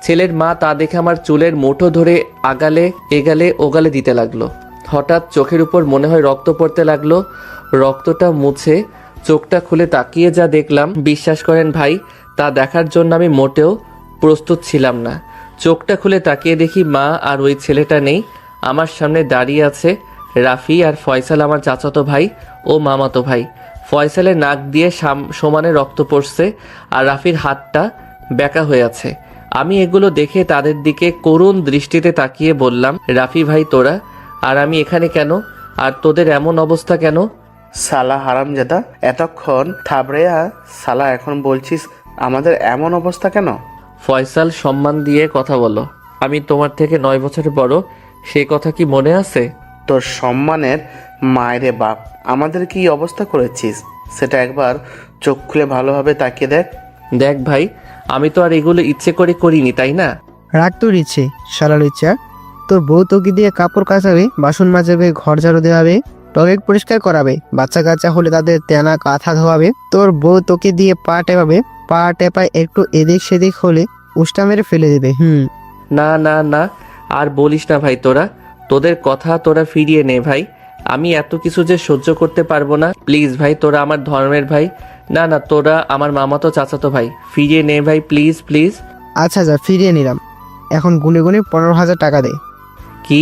ছেলের মা তা দেখে আমার চুলের মুঠো ধরে আগালে এগালে ওগালে দিতে লাগলো। হঠাৎ চোখের উপর মনে হয় রক্ত পড়তে লাগলো। রক্তটা মুছে চোখটা খুলে তাকিয়ে যা দেখলাম, বিশ্বাস করেন ভাই, তা দেখার জন্য আমি মোটেও প্রস্তুত ছিলাম না। চোখটা খুলে তাকিয়ে দেখি মা আর ওই ছেলেটা নেই। আমার সামনে দাঁড়িয়ে আছে রাফি আর ফয়সাল, আমার চাচাতো ভাই ও মামাতো ভাই। ফয়সালের নাক দিয়ে সমানে রক্ত পড়ছে, আর রাফির হাতটা বেঁকা হয়ে আছে। আমি এগুলো দেখে তাদের দিকে করুণ দৃষ্টিতে তাকিয়ে বললাম, রাফি ভাই তোরা, আর আমি এখানে কেন? আর তোদের এমন অবস্থা কেন?
সালা হারামজাদা, এতক্ষণ থাবড়েয়া সালা, এখন বলছিস আমাদের এমন অবস্থা কেন?
ফয়সাল, সম্মান দিয়ে কথা বলো। আমি তোমার থেকে 9 বছর বড়, সেই কথা কি মনে আছে?
তোর সম্মানের মায়েরে বাপ, আমাদের কি অবস্থা করেছিস সেটা একবার চোখ খুলে ভালোভাবে তাকিয়ে দেখ।
দেখ ভাই, আমি তো আর এগুলো ইচ্ছে করে করিনি, তাই না?
রাগ তোর ইচ্ছে, শালার ইচ্ছা। তোর বউ তোকে দিয়ে কাপড় কাচাবে, বাসন মাজাবে, ঘর ঝাড়ু দেওয়াবে, টয়লেট পরিষ্কার করাবে, বাচ্চা কাচ্চা হলে তাদের তেনা কাঁথা ধোয়াবে। তোর বউ তোকে দিয়ে পা টেপাবে, পা টেপায় একটু এদিক সেদিক হলে উষ্টা মেরে ফেলে দেবে।
না না না, আর বলিস না ভাই, তোদের কথা তোরা ফিরিয়ে নে ভাই। আমি এত কিছু যে সহ্য করতে পারবো না। প্লিজ ভাই, তোরা আমার ধর্মের ভাই। না না, তোরা আমার মামাতো চাচাতো ভাই, ফিরিয়ে নে ভাই, প্লিজ প্লিজ।
আচ্ছা যা, ফিরিয়ে নিলাম। এখন গুনে গুনে 15,000 টাকা দে।
কি?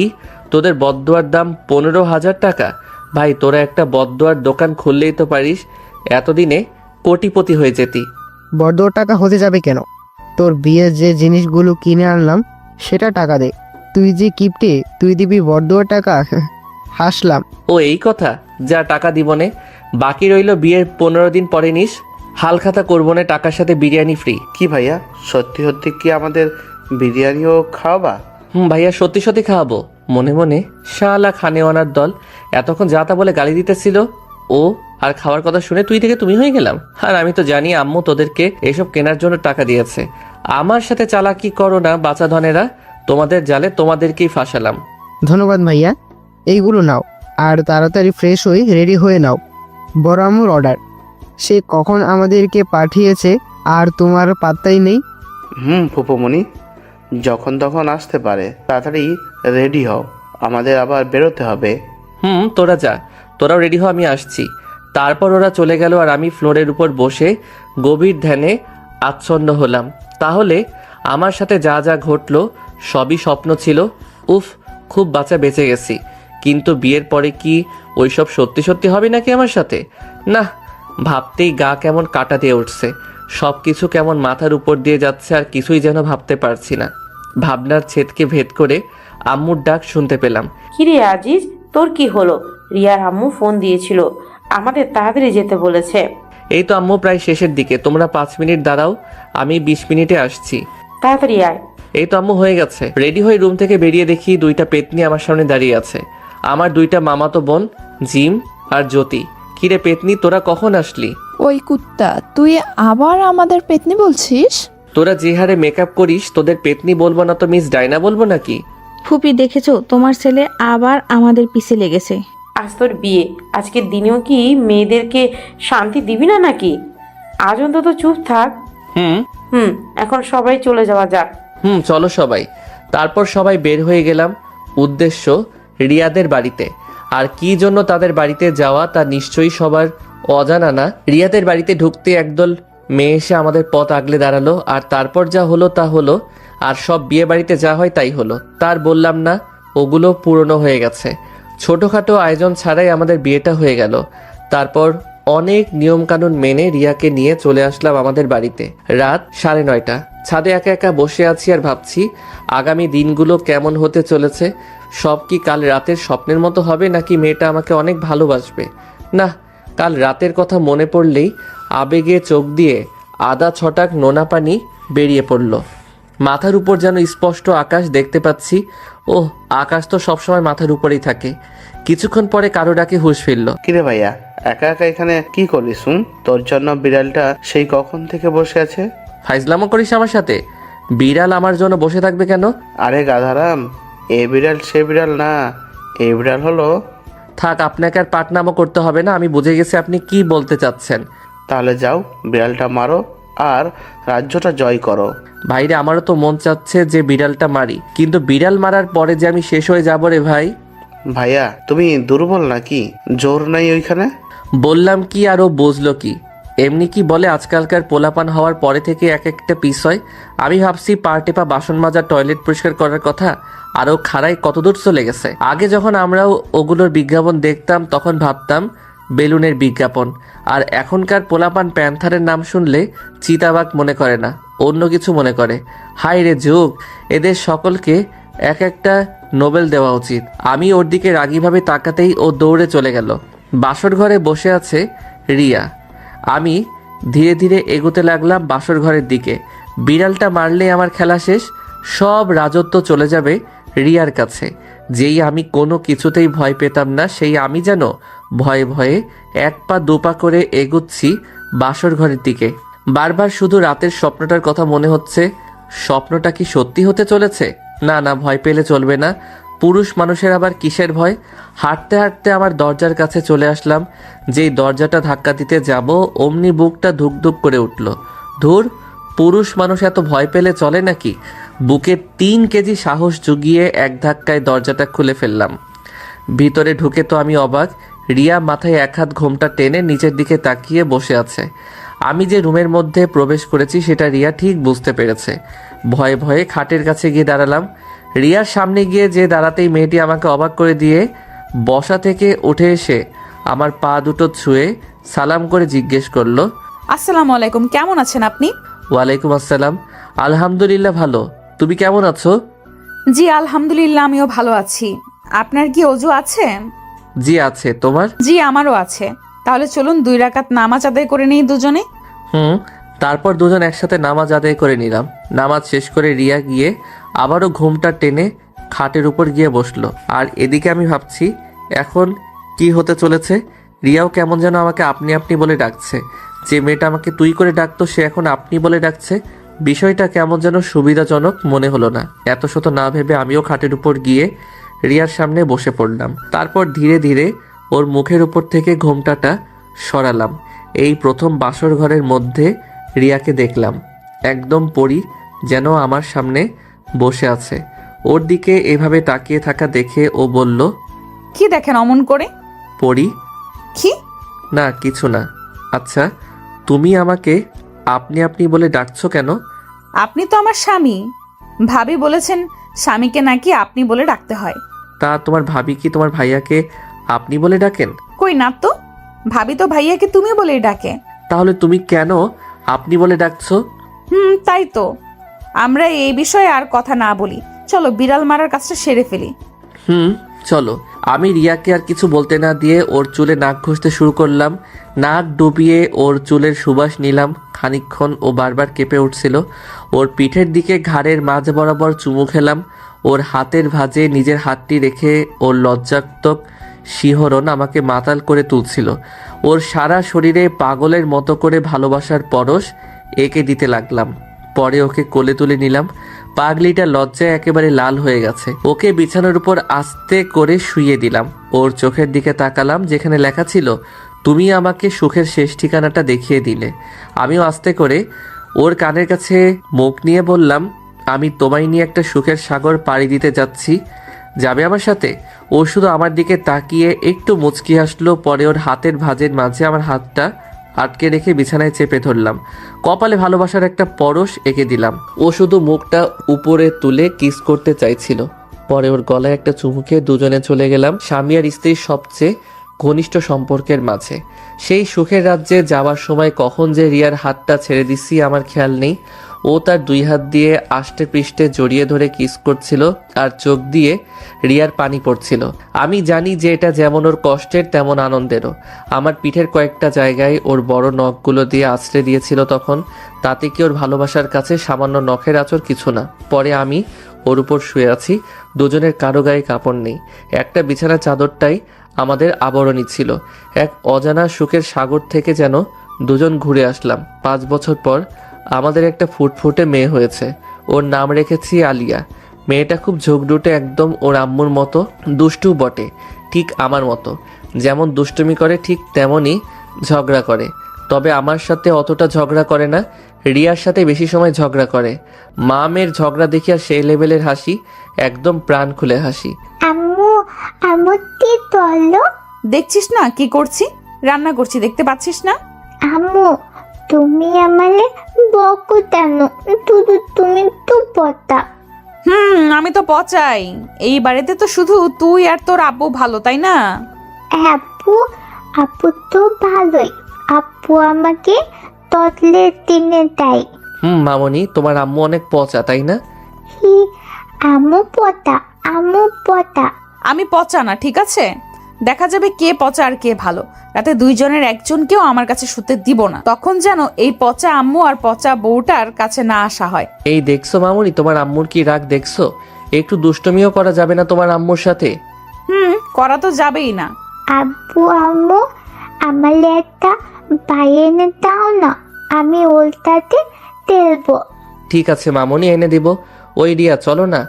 তোদের বদদোয়ার দাম 15,000 টাকা? ভাই, তোরা একটা বদদোয়ার দোকান খুললেই তো পারিস, এতদিনে কোটিপতি হয়ে যেতি।
বড্ড টাকা হতে যাবে কেন? তোর বিয়ের যে জিনিসগুলো কিনে আনলাম সেটা টাকা দে। তুই যে কিপটে, তুই দিবি বড্ড টাকা? হাসলাম।
ও এই কথা, যা টাকা দিবনে, বাকি রইল বিয়ের 15 দিন পরে নিস। হালখাতা করবো না, টাকার সাথে বিরিয়ানি ফ্রি।
কি ভাইয়া, সত্যি সত্যি কি আমাদের বিরিয়ানিও খাওয়াবা?
ভাইয়া, সত্যি সত্যি খাওয়াবো। মনে মনে শালা খানেওয়ানার দল, এতক্ষণ যা তা বলে গালি দিতেছিল ও, আর খাওয়ার কথা শুনে তুই থেকে তুমি হয়ে গেলাম। আর আমি তো জানি আম্মু তোদেরকে এসব কেনার জন্য টাকা দিয়েছে। আমার সাথে চালাকি করো না বাচ্চা ধনেরা, তোমাদের জালে তোমাদেরকেই ফাঁসালাম।
ধন্যবাদ ভাইয়া, এইগুলো নাও আর তাড়াতাড়ি ফ্রেশ হয়ে রেডি হয়ে নাও। বড় আম্মুর অর্ডার, সে কখন আমাদেরকে পাঠিয়েছে আর তোমার পাত্তাই নেই।
ফুপুমণি, যখন তখন আসতে পারে, তাড়াতাড়ি রেডি হও, আমাদের আবার বেরোতে হবে।
তোরা যা, তোরাও রেডি হও, আমি আসছি। তারপর ওরা চলে গেল, আর আমি ফ্লোরের উপর বসে গভীর ধ্যানে আচ্ছন্ন হলাম। তাহলে আমার সাথে যা যা ঘটলো সবই স্বপ্ন ছিল। উফ, খুব বাঁচা বেঁচে গেছি। কিন্তু বিয়ের পরে কি ওইসব সত্যি সত্যি হবে নাকি আমার সাথে? না, ভাবতেই গা কেমন কাটা দিয়ে উঠছে। সব কিছু কেমন মাথার উপর দিয়ে যাচ্ছে, আর কিছুই যেন ভাবতে পারছি না। ভাবনার ছেদকে ভেদ করে আম্মুর ডাক শুনতে পেলাম।
কিরে আজিজ, তোর কি হলো? রিয়ার আম্মু ফোন দিয়েছিল, আমাদের তাড়াতাড়ি যেতে বলেছে।
এই তো আম্মু, প্রায় শেষের দিকে, তোমরা 5 মিনিট দাঁড়াও, আমি 20 মিনিটে আসছি।
তাড়াতাড়ি আয়।
এই তো আম্মু, হয়ে গেছে। রেডি হয়ে রুম থেকে বেরিয়ে দেখি 2টা পেতনি আমার সামনে দাঁড়িয়ে আছে। আমার 2টা মামাতো বোন, জিম আর জ্যোতি। কিরে পেতনি, তোরা কখন আসলি?
ওই কুত্তা, তুই আবার আমাদের পেতনি বলছিস?
তোরা যে হারে মেকআপ করিস, তোদের পেতনি বলবো না তো মিস ডায়না বলবো নাকি?
ফুপি, দেখেছো তোমার ছেলে আবার আমাদের পিছে লেগেছে।
আজ তোর বিয়ে, আজকের দিনেও কি মেয়েদেরকে শান্তি দিবি না নাকি? আজ অন্তত চুপ থাক। এখন সবাই চলে যাওয়া যাক।
চলো সবাই। তারপর সবাই বের হয়ে গেলাম, উদ্দেশ্য রিয়াদের বাড়িতে। আর কি জন্য তাদের বাড়িতে যাওয়া তা নিশ্চয়ই সবার অজানা না। রিয়াদের বাড়িতে ঢুকতে একদল মেয়ে এসে আমাদের পথ আগলে দাঁড়ালো, আর তারপর যা হলো তা হলো। আর সব বিয়ে বাড়িতে যা হয় তাই হলো। তার বললাম না, ওগুলো পুরনো হয়ে গেছে। ছোটোখাটো আয়োজন ছাড়াই আমাদের বিয়েটা হয়ে গেল। তারপর অনেক নিয়মকানুন মেনে রিয়াকে নিয়ে চলে আসলাম আমাদের বাড়িতে। রাত 9:30। ছাদে একা একা বসে আছি আর ভাবছি আগামী দিনগুলো কেমন হতে চলেছে। সব কি কাল রাতের স্বপ্নের মতো হবে, নাকি মেয়েটা আমাকে অনেক ভালোবাসবে? না, কাল রাতের কথা মনে পড়লেই আবেগে চোখ দিয়ে আদা ছটাক নোনা পানি বেরিয়ে পড়ল। মাথার উপর যেন স্পষ্ট আকাশ দেখতে পাচ্ছি। ওহ, আকাশ তো সবসময় মাথার উপরেই থাকে। কিছুক্ষণ পরে কারো ডাকে হুঁশ ফিরল।
কিরে ভাইয়া, একা একা এখানে কি করলি শুন? তোর জন্য বিড়ালটা সেই কখন থেকে বসে আছে।
ফাইজলামো করিস আমার সাথে? বিড়াল আমার জন্য বসে থাকবে কেন?
আরে গাধারাম, এ বিড়াল সে বিড়াল না, এই বিড়াল হলো।
থাক, আপনাকে আর পাটনামো করতে হবে না, আমি বুঝে গেছি আপনি কি বলতে চাচ্ছেন।
তাহলে যাও, বিড়ালটা মারো আর রাজ্যটা জয় করো।
ভাইরে, আমারও তো মন চাচ্ছে যে বিড়ালটা মারি, কিন্তু বিড়াল মারার পরে যে আমি শেষ হয়ে যাবো রে ভাই।
ভাইয়া তুমি দুর্বল নাকি? জোর নাই ওইখানে?
বললাম কি আর ও বুঝলো কি? এমনি কি বলে আজকালকার পোলাপান হওয়ার পরে থেকে এক একটা পিস হয়। আমি ভাবছি পা টেপা বাসন মাজা, টয়লেট পরিষ্কার করার কথা, আর ও খাড়ায় কতদূর চলে গেছে। আগে যখন আমরাও ওগুলোর বিজ্ঞাপন দেখতাম তখন ভাবতাম বেলুনের বিজ্ঞাপন, আর এখনকার পোলাপান প্যান্থারের নাম শুনলে চিতাবাঘ মনে করে না, অন্য কিছু মনে করে। হাই রে যুগ, এদের সকলকে এক একটা নোবেল দেওয়া উচিত। আমি ওর দিকে রাগীভাবে তাকাতেই ও দৌড়ে চলে গেল। বাসর ঘরে বসে আছে রিয়া। আমি ধীরে ধীরে এগোতে লাগলাম বাসর ঘরের দিকে। বিড়ালটা মারলে আমার খেলা শেষ, সব রাজত্ব চলে যাবে রিয়ার কাছে। যেই আমি কোনো কিছুতেই ভয় পেতাম না, সেই আমি যেন ভয়ে ভয়ে 1 পা 2 পা করে এগুচ্ছি বাসর ঘরের দিকে। বারবার শুধু রাতের স্বপ্নটার কথা মনে হচ্ছে। স্বপ্নটা কি সত্যি হতে চলেছে? না না, ভয় পেলে চলবে না। পুরুষ মানুষের আবার কিসের ভয়? হাঁটতে হাঁটতে আমার দরজার কাছে চলে আসলাম। যেই দরজাটা ধাক্কা দিতে যাব অমনি বুকটা ধুকধুক করে উঠল। ধুর, পুরুষ মানুষ এত ভয় পেলে চলে নাকি? বুকে 3 কেজি সাহস জুগিয়ে এক ধাক্কায় দরজাটা খুলে ফেললাম। ভিতরে ঢুকে তো আমি অবাক। রিয়া মাথায় 1 হাত ঘোমটা টেনে নিচের দিকে তাকিয়ে বসে আছে। আমি যে রুমের মধ্যে প্রবেশ করেছি সেটা রিয়া ঠিক বুঝতে পেরেছে। ভয়ে ভয়ে খাটের কাছে গিয়ে দাঁড়ালাম। রিয়ার সামনে গিয়ে যে দাঁড়াতেই মেয়েটি আমাকে অবাক করে দিয়ে বসা থেকে উঠে এসে আমার পা দুটো ছুঁয়ে সালাম করে জিজ্ঞেস করলো,
আসসালামু আলাইকুম, কেমন আছেন আপনি?
ওয়ালাইকুম আসসালাম, আলহামদুলিল্লাহ ভালো। তুমি কেমন আছো?
জি আলহামদুলিল্লাহ, আমিও ভালো আছি। আপনার কি অজু আছে?
জি আছে। তোমার?
জি আমারও আছে। তাহলে চলুন 2 রাকাত নামাজ আদায় করে নিই দুজনে।
তারপর দুজন একসাথে নামাজ আদায় করে নিলাম। নামাজ শেষ করে রিয়া গিয়ে আবারও ঘুমটা টেনে খাটের উপর গিয়ে বসলো। আর এদিকে আমি ভাবছি এখন কি হতে চলেছে। রিয়াও কেমন যেন আমাকে আপনি আপনি বলে ডাকছে। যে মেয়েটা আমাকে তুই করে ডাকতো সে এখন আপনি বলে ডাকছে। বিষয়টা কেমন যেন সুবিধাজনক মনে হলো না। এত শত না ভেবে আমিও খাটের উপর গিয়ে রিয়ার সামনে বসে পড়লাম। তারপর ধীরে ধীরে ওর মুখের উপর থেকে ঘোমটাটা সরালাম। এই প্রথম বাসর ঘরের মধ্যে রিয়াকে দেখলাম, একদম পরী, যেন আমার সামনে বসে আছে। ওর দিকে এভাবে তাকিয়ে থাকা দেখে ও বলল,
কি দেখেন অমন করে?
পরী?
কি?
না কিছু না। আচ্ছা, তুমি আমাকে আপনি আপনি বলে ডাকছো কেন?
আপনি তো আমার স্বামী। ভাবি বলেছেন স্বামীকে নাকি আপনি বলে ডাকতে হয়।
তা তোমার ভাবি কি তোমার ভাইয়াকে আপনি বলে ডাকেন?
কই না তো, ভাবি তো ভাইয়াকে তুমি বলেই ডাকে।
তাহলে তুমি কেন আপনি বলে ডাকছো?
তাই তো। আমরা এই বিষয়ে আর কথা না বলি, চলো বিড়াল মারার কাজটা সেরে ফেলি।
চলো। আমি রিয়াকে আর কিছু বলতে না দিয়ে ওর চুলে নাক ঘষতে শুরু করলাম। নাক ডুবিয়ে ওর চুলের সুবাস নিলাম। খানিকক্ষণ ও বারবার কেঁপে উঠছিল। ওর পিঠের দিকে ঘাড়ের মাঝ বরাবর চুমু খেলাম। ওর হাতের ভাঁজে নিজের হাতটি রেখে ওর লজ্জাত্মক শিহরণ আমাকে মাতাল করে তুলছিল। ওর সারা শরীরে পাগলের মতো করে ভালোবাসার পরশ এঁকে দিতে লাগলাম। পরে ওকে কোলে তুলে নিলাম। পাগলিটা লজ্জায় একেবারে লাল হয়ে গেছে। ওকে বিছানার উপর আস্তে করে শুইয়ে দিলাম। ওর চোখের দিকে তাকালাম, যেখানে লেখা ছিল, তুমি আমাকে সুখের শেষ ঠিকানাটা দেখিয়ে দিলে। আমিও আস্তে করে ওর কানের কাছে মুখ নিয়ে বললাম, আমি তোমায় নিয়ে একটা সুখের সাগর পাড়ি দিতে যাচ্ছি, যাবে আমার সাথে? ও শুধু আমার দিকে তাকিয়ে একটু মুচকি হাসলো। পরে ওর হাতের ভাঁজের মাঝে আমার হাতটা আটকে রেখে বিছানায় চেপে ধরলাম। কপালে ভালোবাসার একটা পরশ এঁকে দিলাম। ও শুধু মুখটা উপরে তুলে কিস করতে চাইছিল। পরে ওর গলায় একটা চুমু খেয়ে দুজনে চলে গেলাম স্বামী আর স্ত্রীর সবচেয়ে ঘনিষ্ঠ সম্পর্কের মাঝে। সেই সুখের রাজ্যে যাওয়ার সময় কখন যে রিয়ার হাতটা ছেড়ে দিছি আমার খেয়াল নেই। ও তার 2 হাত দিয়ে আষ্টে পৃষ্ঠে জড়িয়ে ধরে কিস করছিল আর চোখ দিয়ে রিয়ার পানি পড়ছিল। আমি জানি যে এটা যেমন ওর কষ্টের তেমন আনন্দেরও। আমার পিঠের কয়েকটা জায়গায় ওর বড় নখগুলো দিয়ে আছড়ে দিয়েছিল তখন। তাতে কি ওর ভালোবাসার কাছে সামান্য নখের আঁচড় কিছু না। পরে আমি ওর উপর শুয়ে আছি, দুজনের কারো গায়ে কাপড় নেই, একটা বিছানা চাদরটাই আমাদের আবরণী ছিল। এক অজানা সুখের সাগর থেকে যেন দুজন ঘুরে আসলাম। 5 বছর পর আমাদের একটা ফুটফুটে মেয়ে হয়েছে। ওর নাম রেখেছি আলিয়া। মেয়েটা খুব ঝোঁকডুটে, একদম ওর আম্মুর মতো, দুষ্টু বটে, ঠিক আমার মতো। যেমন দুষ্টুমি করে ঠিক তেমনই ঝগড়া করে, তবে আমার সাথে অতটা ঝগড়া করে না, রিয়ার সাথে বেশি সময় ঝগড়া করে। মা মেয়ের ঝগড়া দেখিয়া সেই লেভেলের হাসি, একদম প্রাণ খুলে হাসি।
আম্মু আম্মু কি বললো?
দেখছিস না কি করছি? রান্না করছি, দেখতে পাচ্ছিস না?
আম্মু তুমি আমারে বকো কেন? তুমি তো পতা।
আমি তো পচাই। এই বাড়িতে তো শুধু তুই আর তোর আব্বু ভালো, তাই না?
আপু আপু তো ভালোই, আপু আমাকে ততলে টিনে দেয়।
মামনি, তোমার আম্মু অনেক পচা, তাই না?
হি আম্মু পতা, আম্মু পতা।
আমি পচা না, ঠিক আছে? দেখা যাবে কে পচা আর কে ভালো। রাতে দুইজনের একজনকেও আমার কাছে শুতে দিব না, তখন যেন এই পচা আম্মু আর পচা বউটার কাছে না আসা হয়।
এই দেখছো মামনি, তোমার আম্মুর কি রাগ দেখছো? একটু দুষ্টমিও করা যাবে না তোমার আম্মুর সাথে?
করা তো যাবেই না।
আব্বু আম্মু আমার একটা ভাই এনে দাও না, আমি ওলটাতে তেলবো।
ঠিক আছে মামনি, এনে দিব। ওই রিয়া, চলো না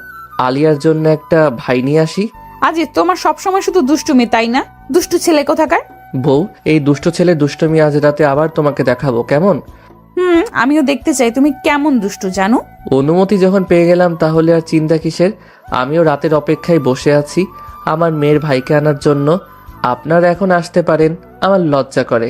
আলিয়ার জন্য একটা ভাই নিয়ে আসি।
আজ তোমার সবসময় শুধু দুষ্টুমি, তাই না? দুষ্টু ছেলে কোথাকার।
বউ, এই দুষ্ট ছেলে দুষ্টমি আজ রাতে আবার তোমাকে দেখাবো, কেমন?
আমিও দেখতে চাই তুমি কেমন দুষ্টু, জানো।
অনুমতি যখন পেয়ে গেলাম তাহলে আর চিন্তা কিসের। আমিও রাতের অপেক্ষায় বসে আছি আমার মেয়ের ভাইকে আনার জন্য। আপনারা এখন আসতে পারেন, আমার লজ্জা করে।